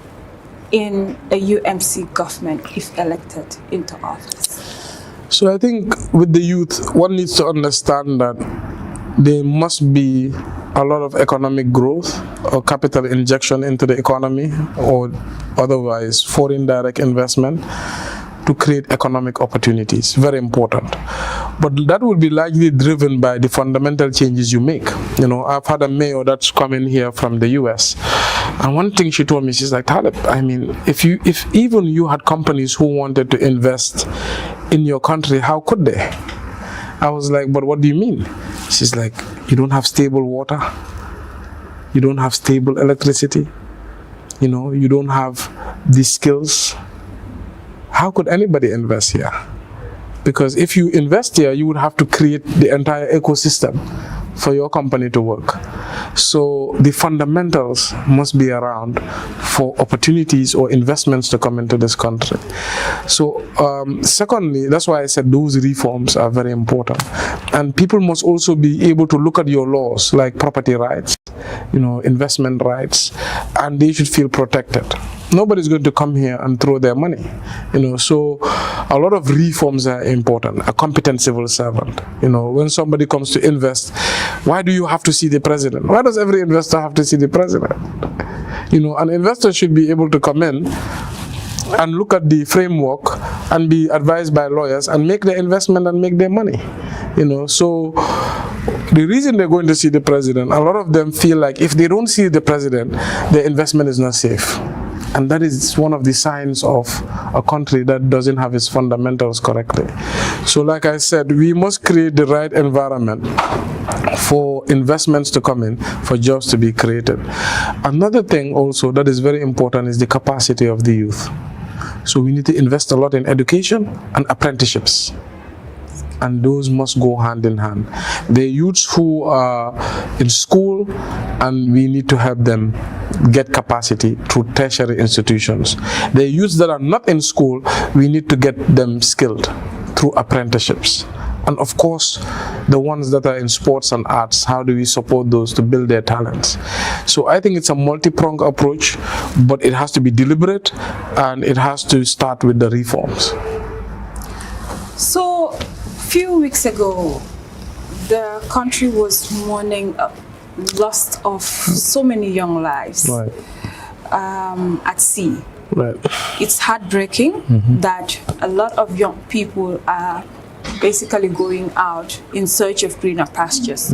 in a UMC government if elected into office? So I think with the youth, one needs to understand that there must be a lot of economic growth or capital injection into the economy or otherwise foreign direct investment to create economic opportunities. Very important. But that will be largely driven by the fundamental changes you make. You know, I've had a mayor that's coming here from the US, and one thing she told me, she's like, Talib, I mean, if even you had companies who wanted to invest in your country, how could they? I was like, but what do you mean? She's like, you don't have stable water, you don't have stable electricity, you know, you don't have the skills. How could anybody invest here? Because if you invest here, you would have to create the entire ecosystem for your company to work. So the fundamentals must be around for opportunities or investments to come into this country. So secondly, that's why I said those reforms are very important. And people must also be able to look at your laws like property rights, you know, investment rights, and they should feel protected. Nobody's going to come here and throw their money, you know. So a lot of reforms are important. A competent civil servant, you know, when somebody comes to invest, why do you have to see the president? Why does every investor have to see the president? You know, an investor should be able to come in and look at the framework and be advised by lawyers and make their investment and make their money, you know. So the reason they're going to see the president, a lot of them feel like if they don't see the president, their investment is not safe. And that is one of the signs of a country that doesn't have its fundamentals correctly. So like I said, we must create the right environment for investments to come in, for jobs to be created. Another thing also that is very important is the capacity of the youth. So we need to invest a lot in education and apprenticeships. And those must go hand in hand. The youths who are in school, and we need to help them get capacity through tertiary institutions. The youths that are not in school, we need to get them skilled through apprenticeships. And of course, the ones that are in sports and arts, how do we support those to build their talents? So I think it's a multi-pronged approach, but it has to be deliberate and it has to start with the reforms. So, few weeks ago, the country was mourning a loss of so many young lives at sea. Right. It's heartbreaking that a lot of young people are basically going out in search of greener pastures.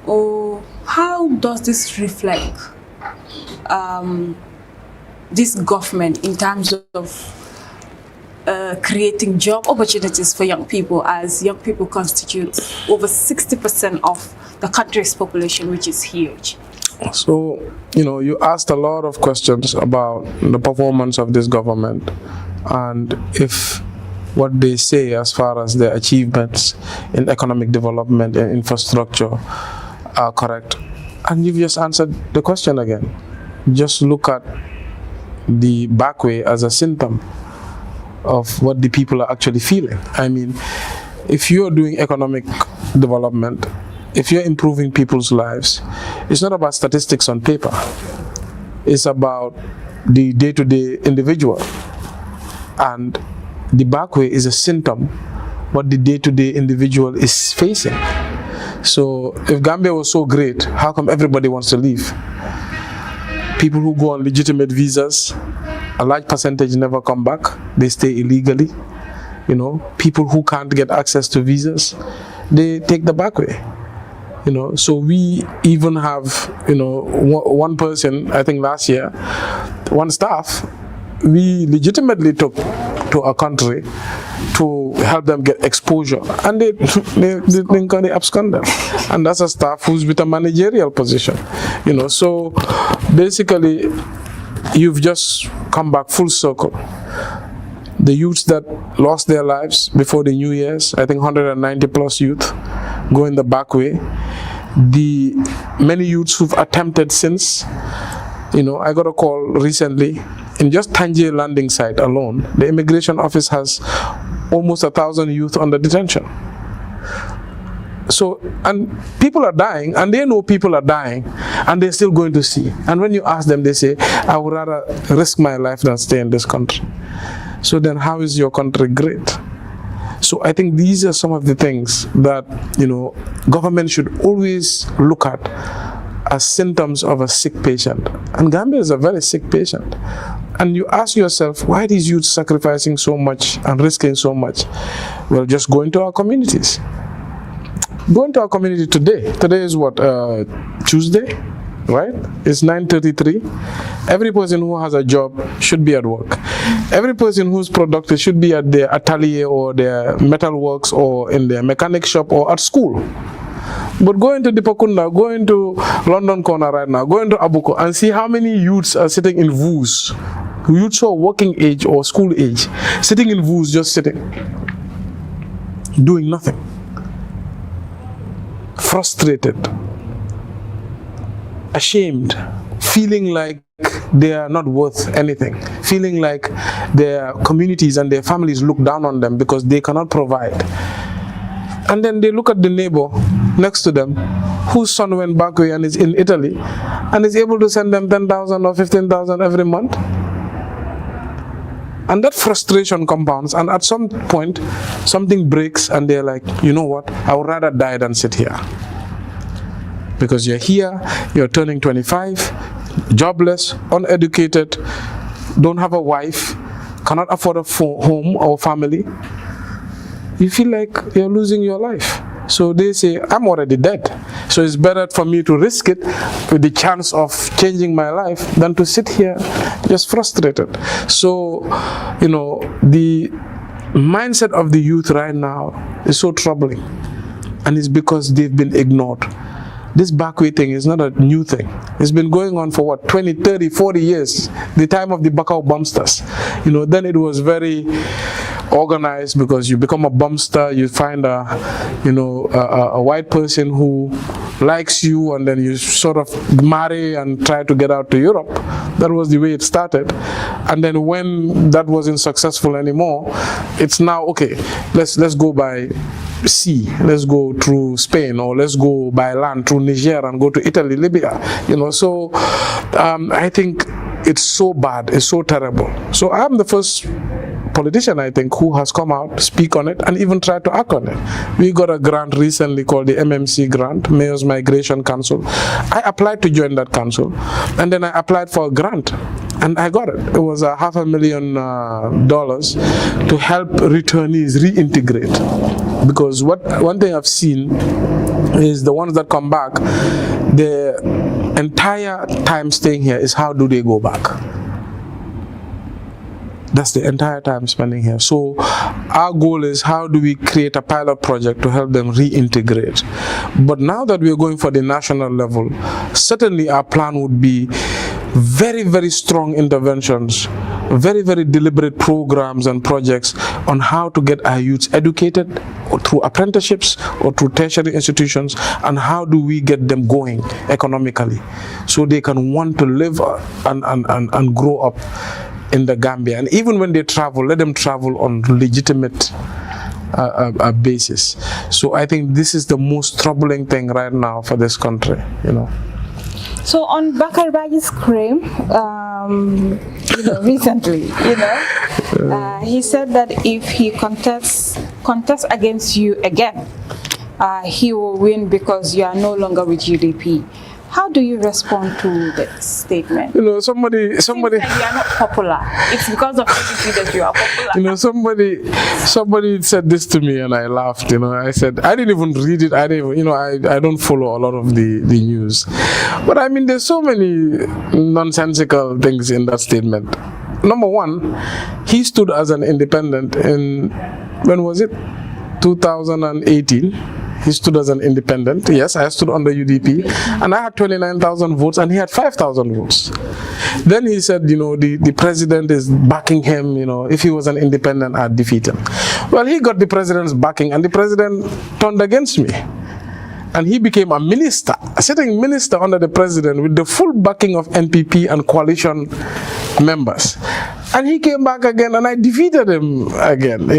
Oh, how does this reflect this government in terms of creating job opportunities for young people, as young people constitute over 60% of the country's population, which is huge? So, you asked a lot of questions about the performance of this government and if what they say as far as their achievements in economic development and infrastructure are correct. And you've just answered the question again. Just look at the back way as a symptom of what the people are actually feeling. I mean, if you're doing economic development, if you're improving people's lives, it's not about statistics on paper. It's about the day-to-day individual. And the back way is a symptom what the day-to-day individual is facing. So if Gambia was so great, how come everybody wants to leave? People who go on legitimate visas, a large percentage never come back. They stay illegally. People who can't get access to visas, they take the back way. So we even have, one person, I think last year, one staff, we legitimately took to a country to help them get exposure, and they absconded. And that's a staff who's with a managerial position. So basically, you've just come back full circle. The youths that lost their lives before the New Year's, I think 190 plus youth, going the back way. The many youths who've attempted since, I got a call recently, in just Tangier landing site alone, the immigration office has almost 1,000 youth under detention. So, and people are dying, and they know people are dying, and they're still going to sea. And when you ask them, they say, I would rather risk my life than stay in this country. So then how is your country great? So I think these are some of the things that, government should always look at as symptoms of a sick patient. And Gambia is a very sick patient. And you ask yourself, why are these youths sacrificing so much and risking so much? Well, just go into our communities. Go into our community today. Today is what, Tuesday, right? It's 9:33. Every person who has a job should be at work. Every person who's productive should be at their atelier or their metal works or in their mechanic shop or at school. But go into Dipakunda, go into London Corner right now, go into Abuko and see how many youths are sitting in VUs. Youths who are working age or school age, sitting in VUs, just sitting, doing nothing. Frustrated, ashamed, feeling like they are not worth anything, feeling like their communities and their families look down on them because they cannot provide. And then they look at the neighbor next to them, whose son went back away and is in Italy, and is able to send them 10,000 or 15,000 every month. And that frustration compounds, and at some point, something breaks, and they're like, you know what, I would rather die than sit here. Because you're here, you're turning 25, jobless, uneducated, don't have a wife, cannot afford a home or family. You feel like you're losing your life. So they say, I'm already dead. So it's better for me to risk it with the chance of changing my life than to sit here just frustrated. So, the mindset of the youth right now is so troubling. and it's because they've been ignored. This backway thing is not a new thing. It's been going on for what, 20, 30, 40 years, the time of the Bakau bumpsters. You know, then it was very organized because you become a bumpster, you find a white person who likes you, and then you sort of marry and try to get out to Europe. That was the way it started. And then when that wasn't successful anymore, it's now, okay, let's go by sea, let's go through Spain, or let's go by land through Niger and go to Italy, Libya, you know. So I think it's so bad, it's so terrible. So I'm the first politician, I think, who has come out, speak on it, and even try to act on it. We got a grant recently called the MMC grant, Mayor's Migration Council. I applied to join that council, and then I applied for a grant, and I got it. It was $500,000 to help returnees reintegrate. Because one thing I've seen is the ones that come back, the entire time staying here is how do they go back. That's the entire time spending here. So our goal is how do we create a pilot project to help them reintegrate. But now that we're going for the national level, certainly our plan would be very, very strong interventions, very, very deliberate programs and projects on how to get our youths educated, or through apprenticeships or through tertiary institutions, and how do we get them going economically so they can want to live and grow up in the Gambia. And even when they travel, let them travel on legitimate basis. So I think this is the most troubling thing right now for this country, you know. So on Bakar Baji's claim, recently, he said that if he contests against you again, he will win because you are no longer with UDP. How do you respond to that statement? You know, somebody. Seems like you are not popular. It's because of UDP that you are popular. You know, somebody said this to me, and I laughed. You know, I said I didn't even read it. I don't follow a lot of the news, but I mean, there's so many nonsensical things in that statement. Number one, he stood as an independent in, when was it? 2018. He stood as an independent. Yes, I stood under UDP, and I had 29,000 votes, and he had 5,000 votes. Then he said, the president is backing him. If he was an independent, I'd defeat him. Well, he got the president's backing, and the president turned against me. And he became a minister, a sitting minister under the president with the full backing of NPP and coalition members. And he came back again, and I defeated him again.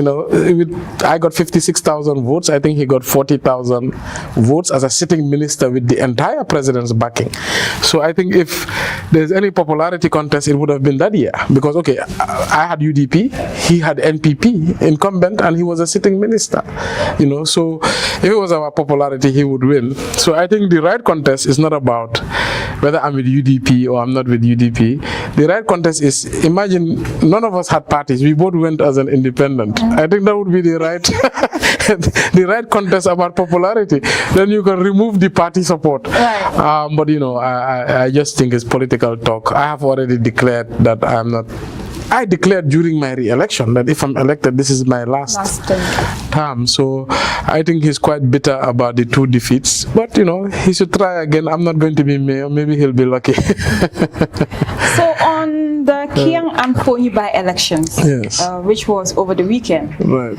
I got 56,000 votes. I think he got 40,000 votes as a sitting minister with the entire president's backing. So I think if there's any popularity contest, it would have been that year. Because, okay, I had UDP, he had NPP, incumbent, and he was a sitting minister. So if it was about popularity, he would win. So I think the right contest is not about whether I'm with UDP or I'm not with UDP. The right contest is, imagine none of us had parties. We both went as an independent. I think that would be the right the right contest about popularity. Then you can remove the party support. Right. But I just think it's political talk. I have already declared that I'm not. I declared during my re-election that if I'm elected, this is my last term. So I think he's quite bitter about the two defeats. But, he should try again. I'm not going to be mayor. Maybe he'll be lucky. So on the Kiang and Fonyi by-elections, yes, which was over the weekend, right.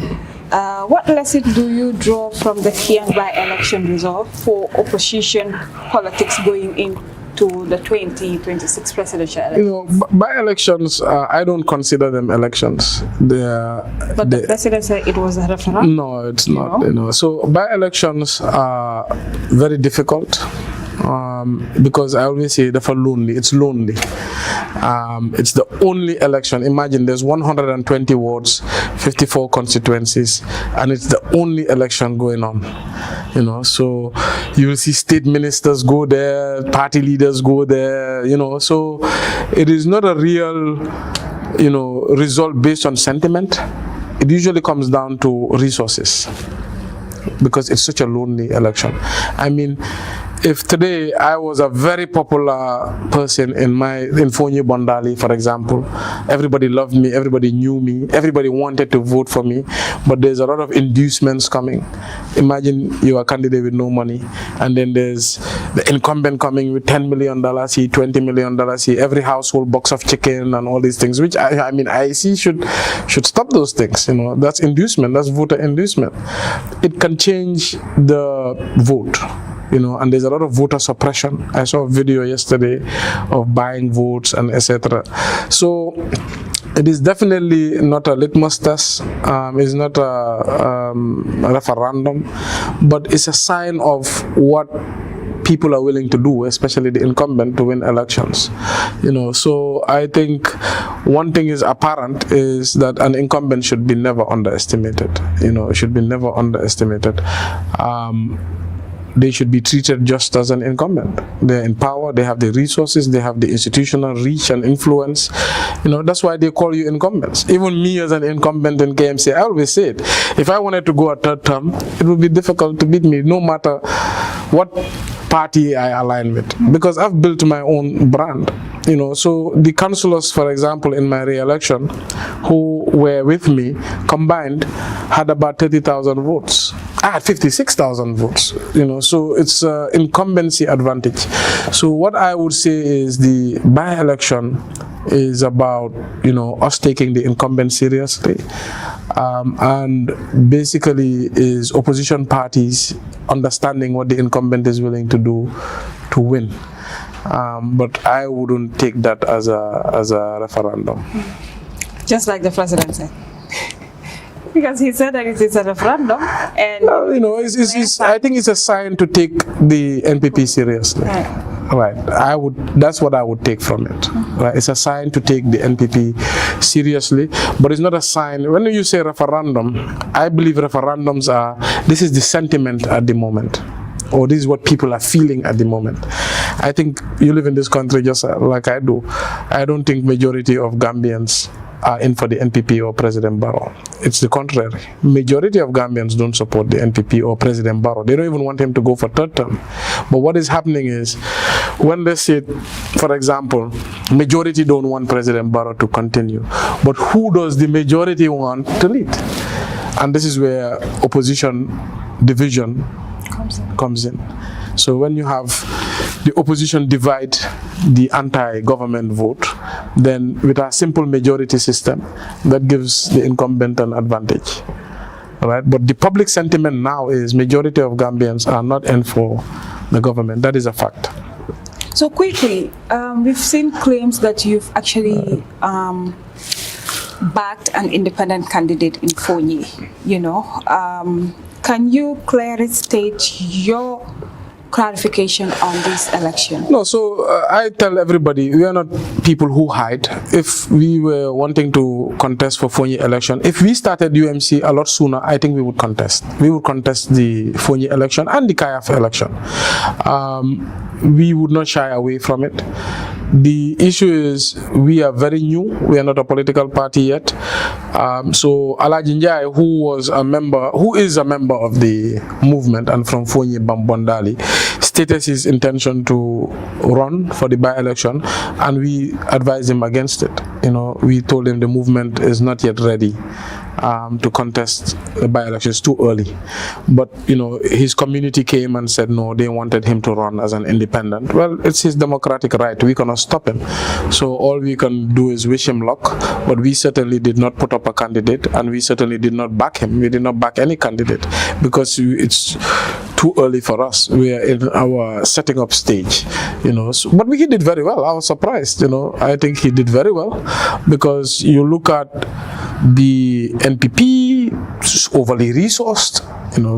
What lesson do you draw from the Kiang by-election result for opposition politics going into the 2026 presidential elections? By-elections, I don't consider them elections. But the president said it was a referendum? No, it's not. So by-elections are very difficult. Because I always say they're lonely. It's lonely. It's the only election. Imagine there's 120 wards, 54 constituencies, and it's the only election going on. So you will see state ministers go there, party leaders go there. So it is not a real, result based on sentiment. It usually comes down to resources, because it's such a lonely election. I mean, if today I was a very popular person in Fonyi Bondali, for example, everybody loved me, everybody knew me, everybody wanted to vote for me, but there's a lot of inducements coming. Imagine you're a candidate with no money, and then there's the incumbent coming with $10 million here, $20 million here, every household box of chicken and all these things, which I mean I see should stop those things. That's inducement, that's voter inducement. It can change the vote. And there's a lot of voter suppression. I saw a video yesterday of buying votes and etc. So it is definitely not a litmus test. It's not a referendum, but it's a sign of what people are willing to do, especially the incumbent, to win elections. So I think one thing is apparent is that an incumbent should be never underestimated. It should be never underestimated. They should be treated just as an incumbent. They're in power, they have the resources, they have the institutional reach and influence. That's why they call you incumbents. Even me as an incumbent in KMC, I always say it. If I wanted to go a third term, it would be difficult to beat me, no matter what party I align with, because I've built my own brand. So the councillors, for example, in my re-election, who were with me, combined, had about 30,000 votes. I had 56,000 votes, so it's an incumbency advantage. So what I would say is the by-election is about, us taking the incumbent seriously, and basically is opposition parties understanding what the incumbent is willing to do to win. But I wouldn't take that as a referendum. Just like the president said. Because he said that it is a referendum, and I think it's a sign to take the NPP seriously. Right. That's what I would take from it. Right. It's a sign to take the NPP seriously, but it's not a sign. When you say referendum, I believe referendums this is the sentiment at the moment, or this is what people are feeling at the moment. I think you live in this country just like I do. I don't think majority of Gambians are in for the NPP or President Barrow. It's the contrary. Majority of Gambians don't support the NPP or President Barrow. They don't even want him to go for third term. But what is happening is, when they say, for example, majority don't want President Barrow to continue, but who does the majority want to lead? And this is where opposition division comes in. So when you have the opposition divide the anti-government vote, then with a simple majority system, that gives the incumbent an advantage. Right? But the public sentiment now is majority of Gambians are not in for the government. That is a fact. So quickly, we've seen claims that you've actually backed an independent candidate in Fonyi. Can you clearly state your clarification on this election? No, so I tell everybody, we are not people who hide. If we were wanting to contest for Fonyi election, if we started UMC a lot sooner, I think we would contest. We would contest the Fonyi election and the Kayaf election. We would not shy away from it. The issue is we are very new. We are not a political party yet. So Alaji Njai, who is a member of the movement and from Fonyi Bambondali, stated his intention to run for the by-election, and we advised him against it. We told him the movement is not yet ready to contest the by-elections, too early. But his community came and said no, they wanted him to run as an independent. Well, it's his democratic right. We cannot stop him. So all we can do is wish him luck. But we certainly did not put up a candidate, and we certainly did not back him. We did not back any candidate because it's too early for us. We are in our setting up stage, but he did very well. I was surprised, I think he did very well, because you look at the NPP, overly resourced.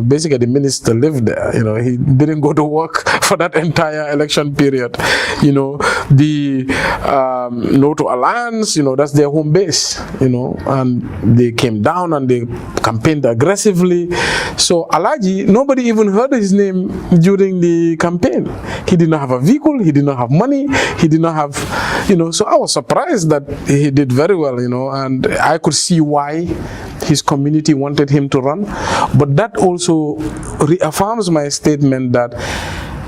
Basically the minister lived there. He didn't go to work for that entire election period. The Noto Alliance, that's their home base. And they came down and they campaigned aggressively. So Alaji, nobody even heard his name during the campaign. He did not have a vehicle. He did not have money. He did not have, So I was surprised that he did very well. And I could see why his community wanted him to run. But that also reaffirms my statement that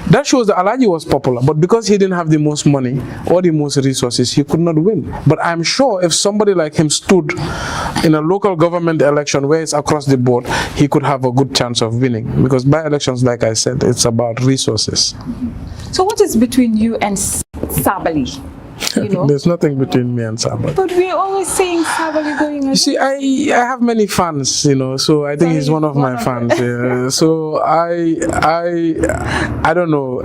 That shows that Alaji was popular, but because he didn't have the most money or the most resources, he could not win. But I'm sure if somebody like him stood in a local government election where it's across the board, he could have a good chance of winning. Because by elections, like I said, it's about resources. So what is between you and Sabali? You know? There's nothing between me and Sabali. But we're always saying Sabali going ahead. You see, I have many fans, you know, so I think he's one of my fans. Yeah. So I don't know.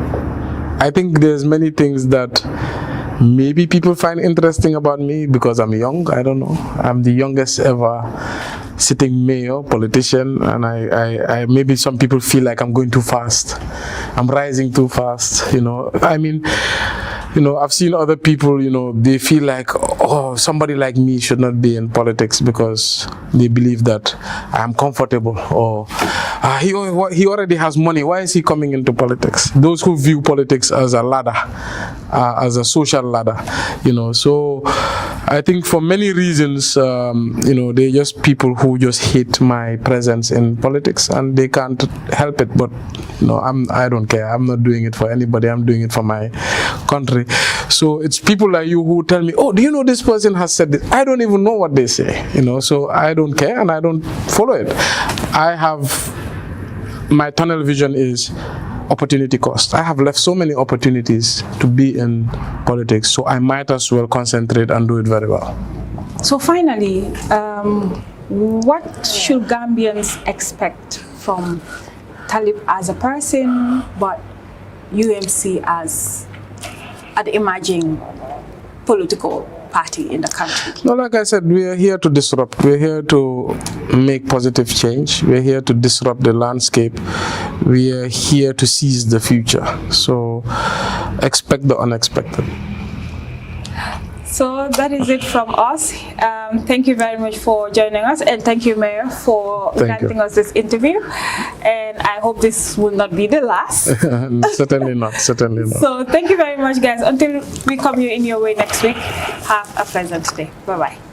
I think there's many things that maybe people find interesting about me because I'm young. I don't know. I'm the youngest ever sitting mayor, politician, and I maybe some people feel like I'm going too fast. I'm rising too fast, you know. I mean, you know, I've seen other people, you know, they feel like, oh, somebody like me should not be in politics because they believe that I'm comfortable, or he already has money. Why is he coming into politics? Those who view politics as a ladder, as a social ladder, you know. So I think for many reasons, you know, they're just people who just hate my presence in politics and they can't help it. But you know, I don't care. I'm not doing it for anybody. I'm doing it for my country. So it's people like you who tell me, oh, do you know this person has said this? I don't even know what they say, you know, so I don't care and I don't follow it. My tunnel vision is opportunity cost. I have left so many opportunities to be in politics, so I might as well concentrate and do it very well. So finally, what should Gambians expect from Talib as a person, but UMC as an emerging political party in the country? No, like I said, we are here to disrupt. We're here to make positive change. We're here to disrupt the landscape. We are here to seize the future. So expect the unexpected. So that is it from us. Thank you very much for joining us, and thank you, Mayor, for granting us this interview. And I hope this will not be the last. Certainly not, certainly not. So thank you very much, guys. Until we come here in your way next week, have a pleasant day. Bye-bye.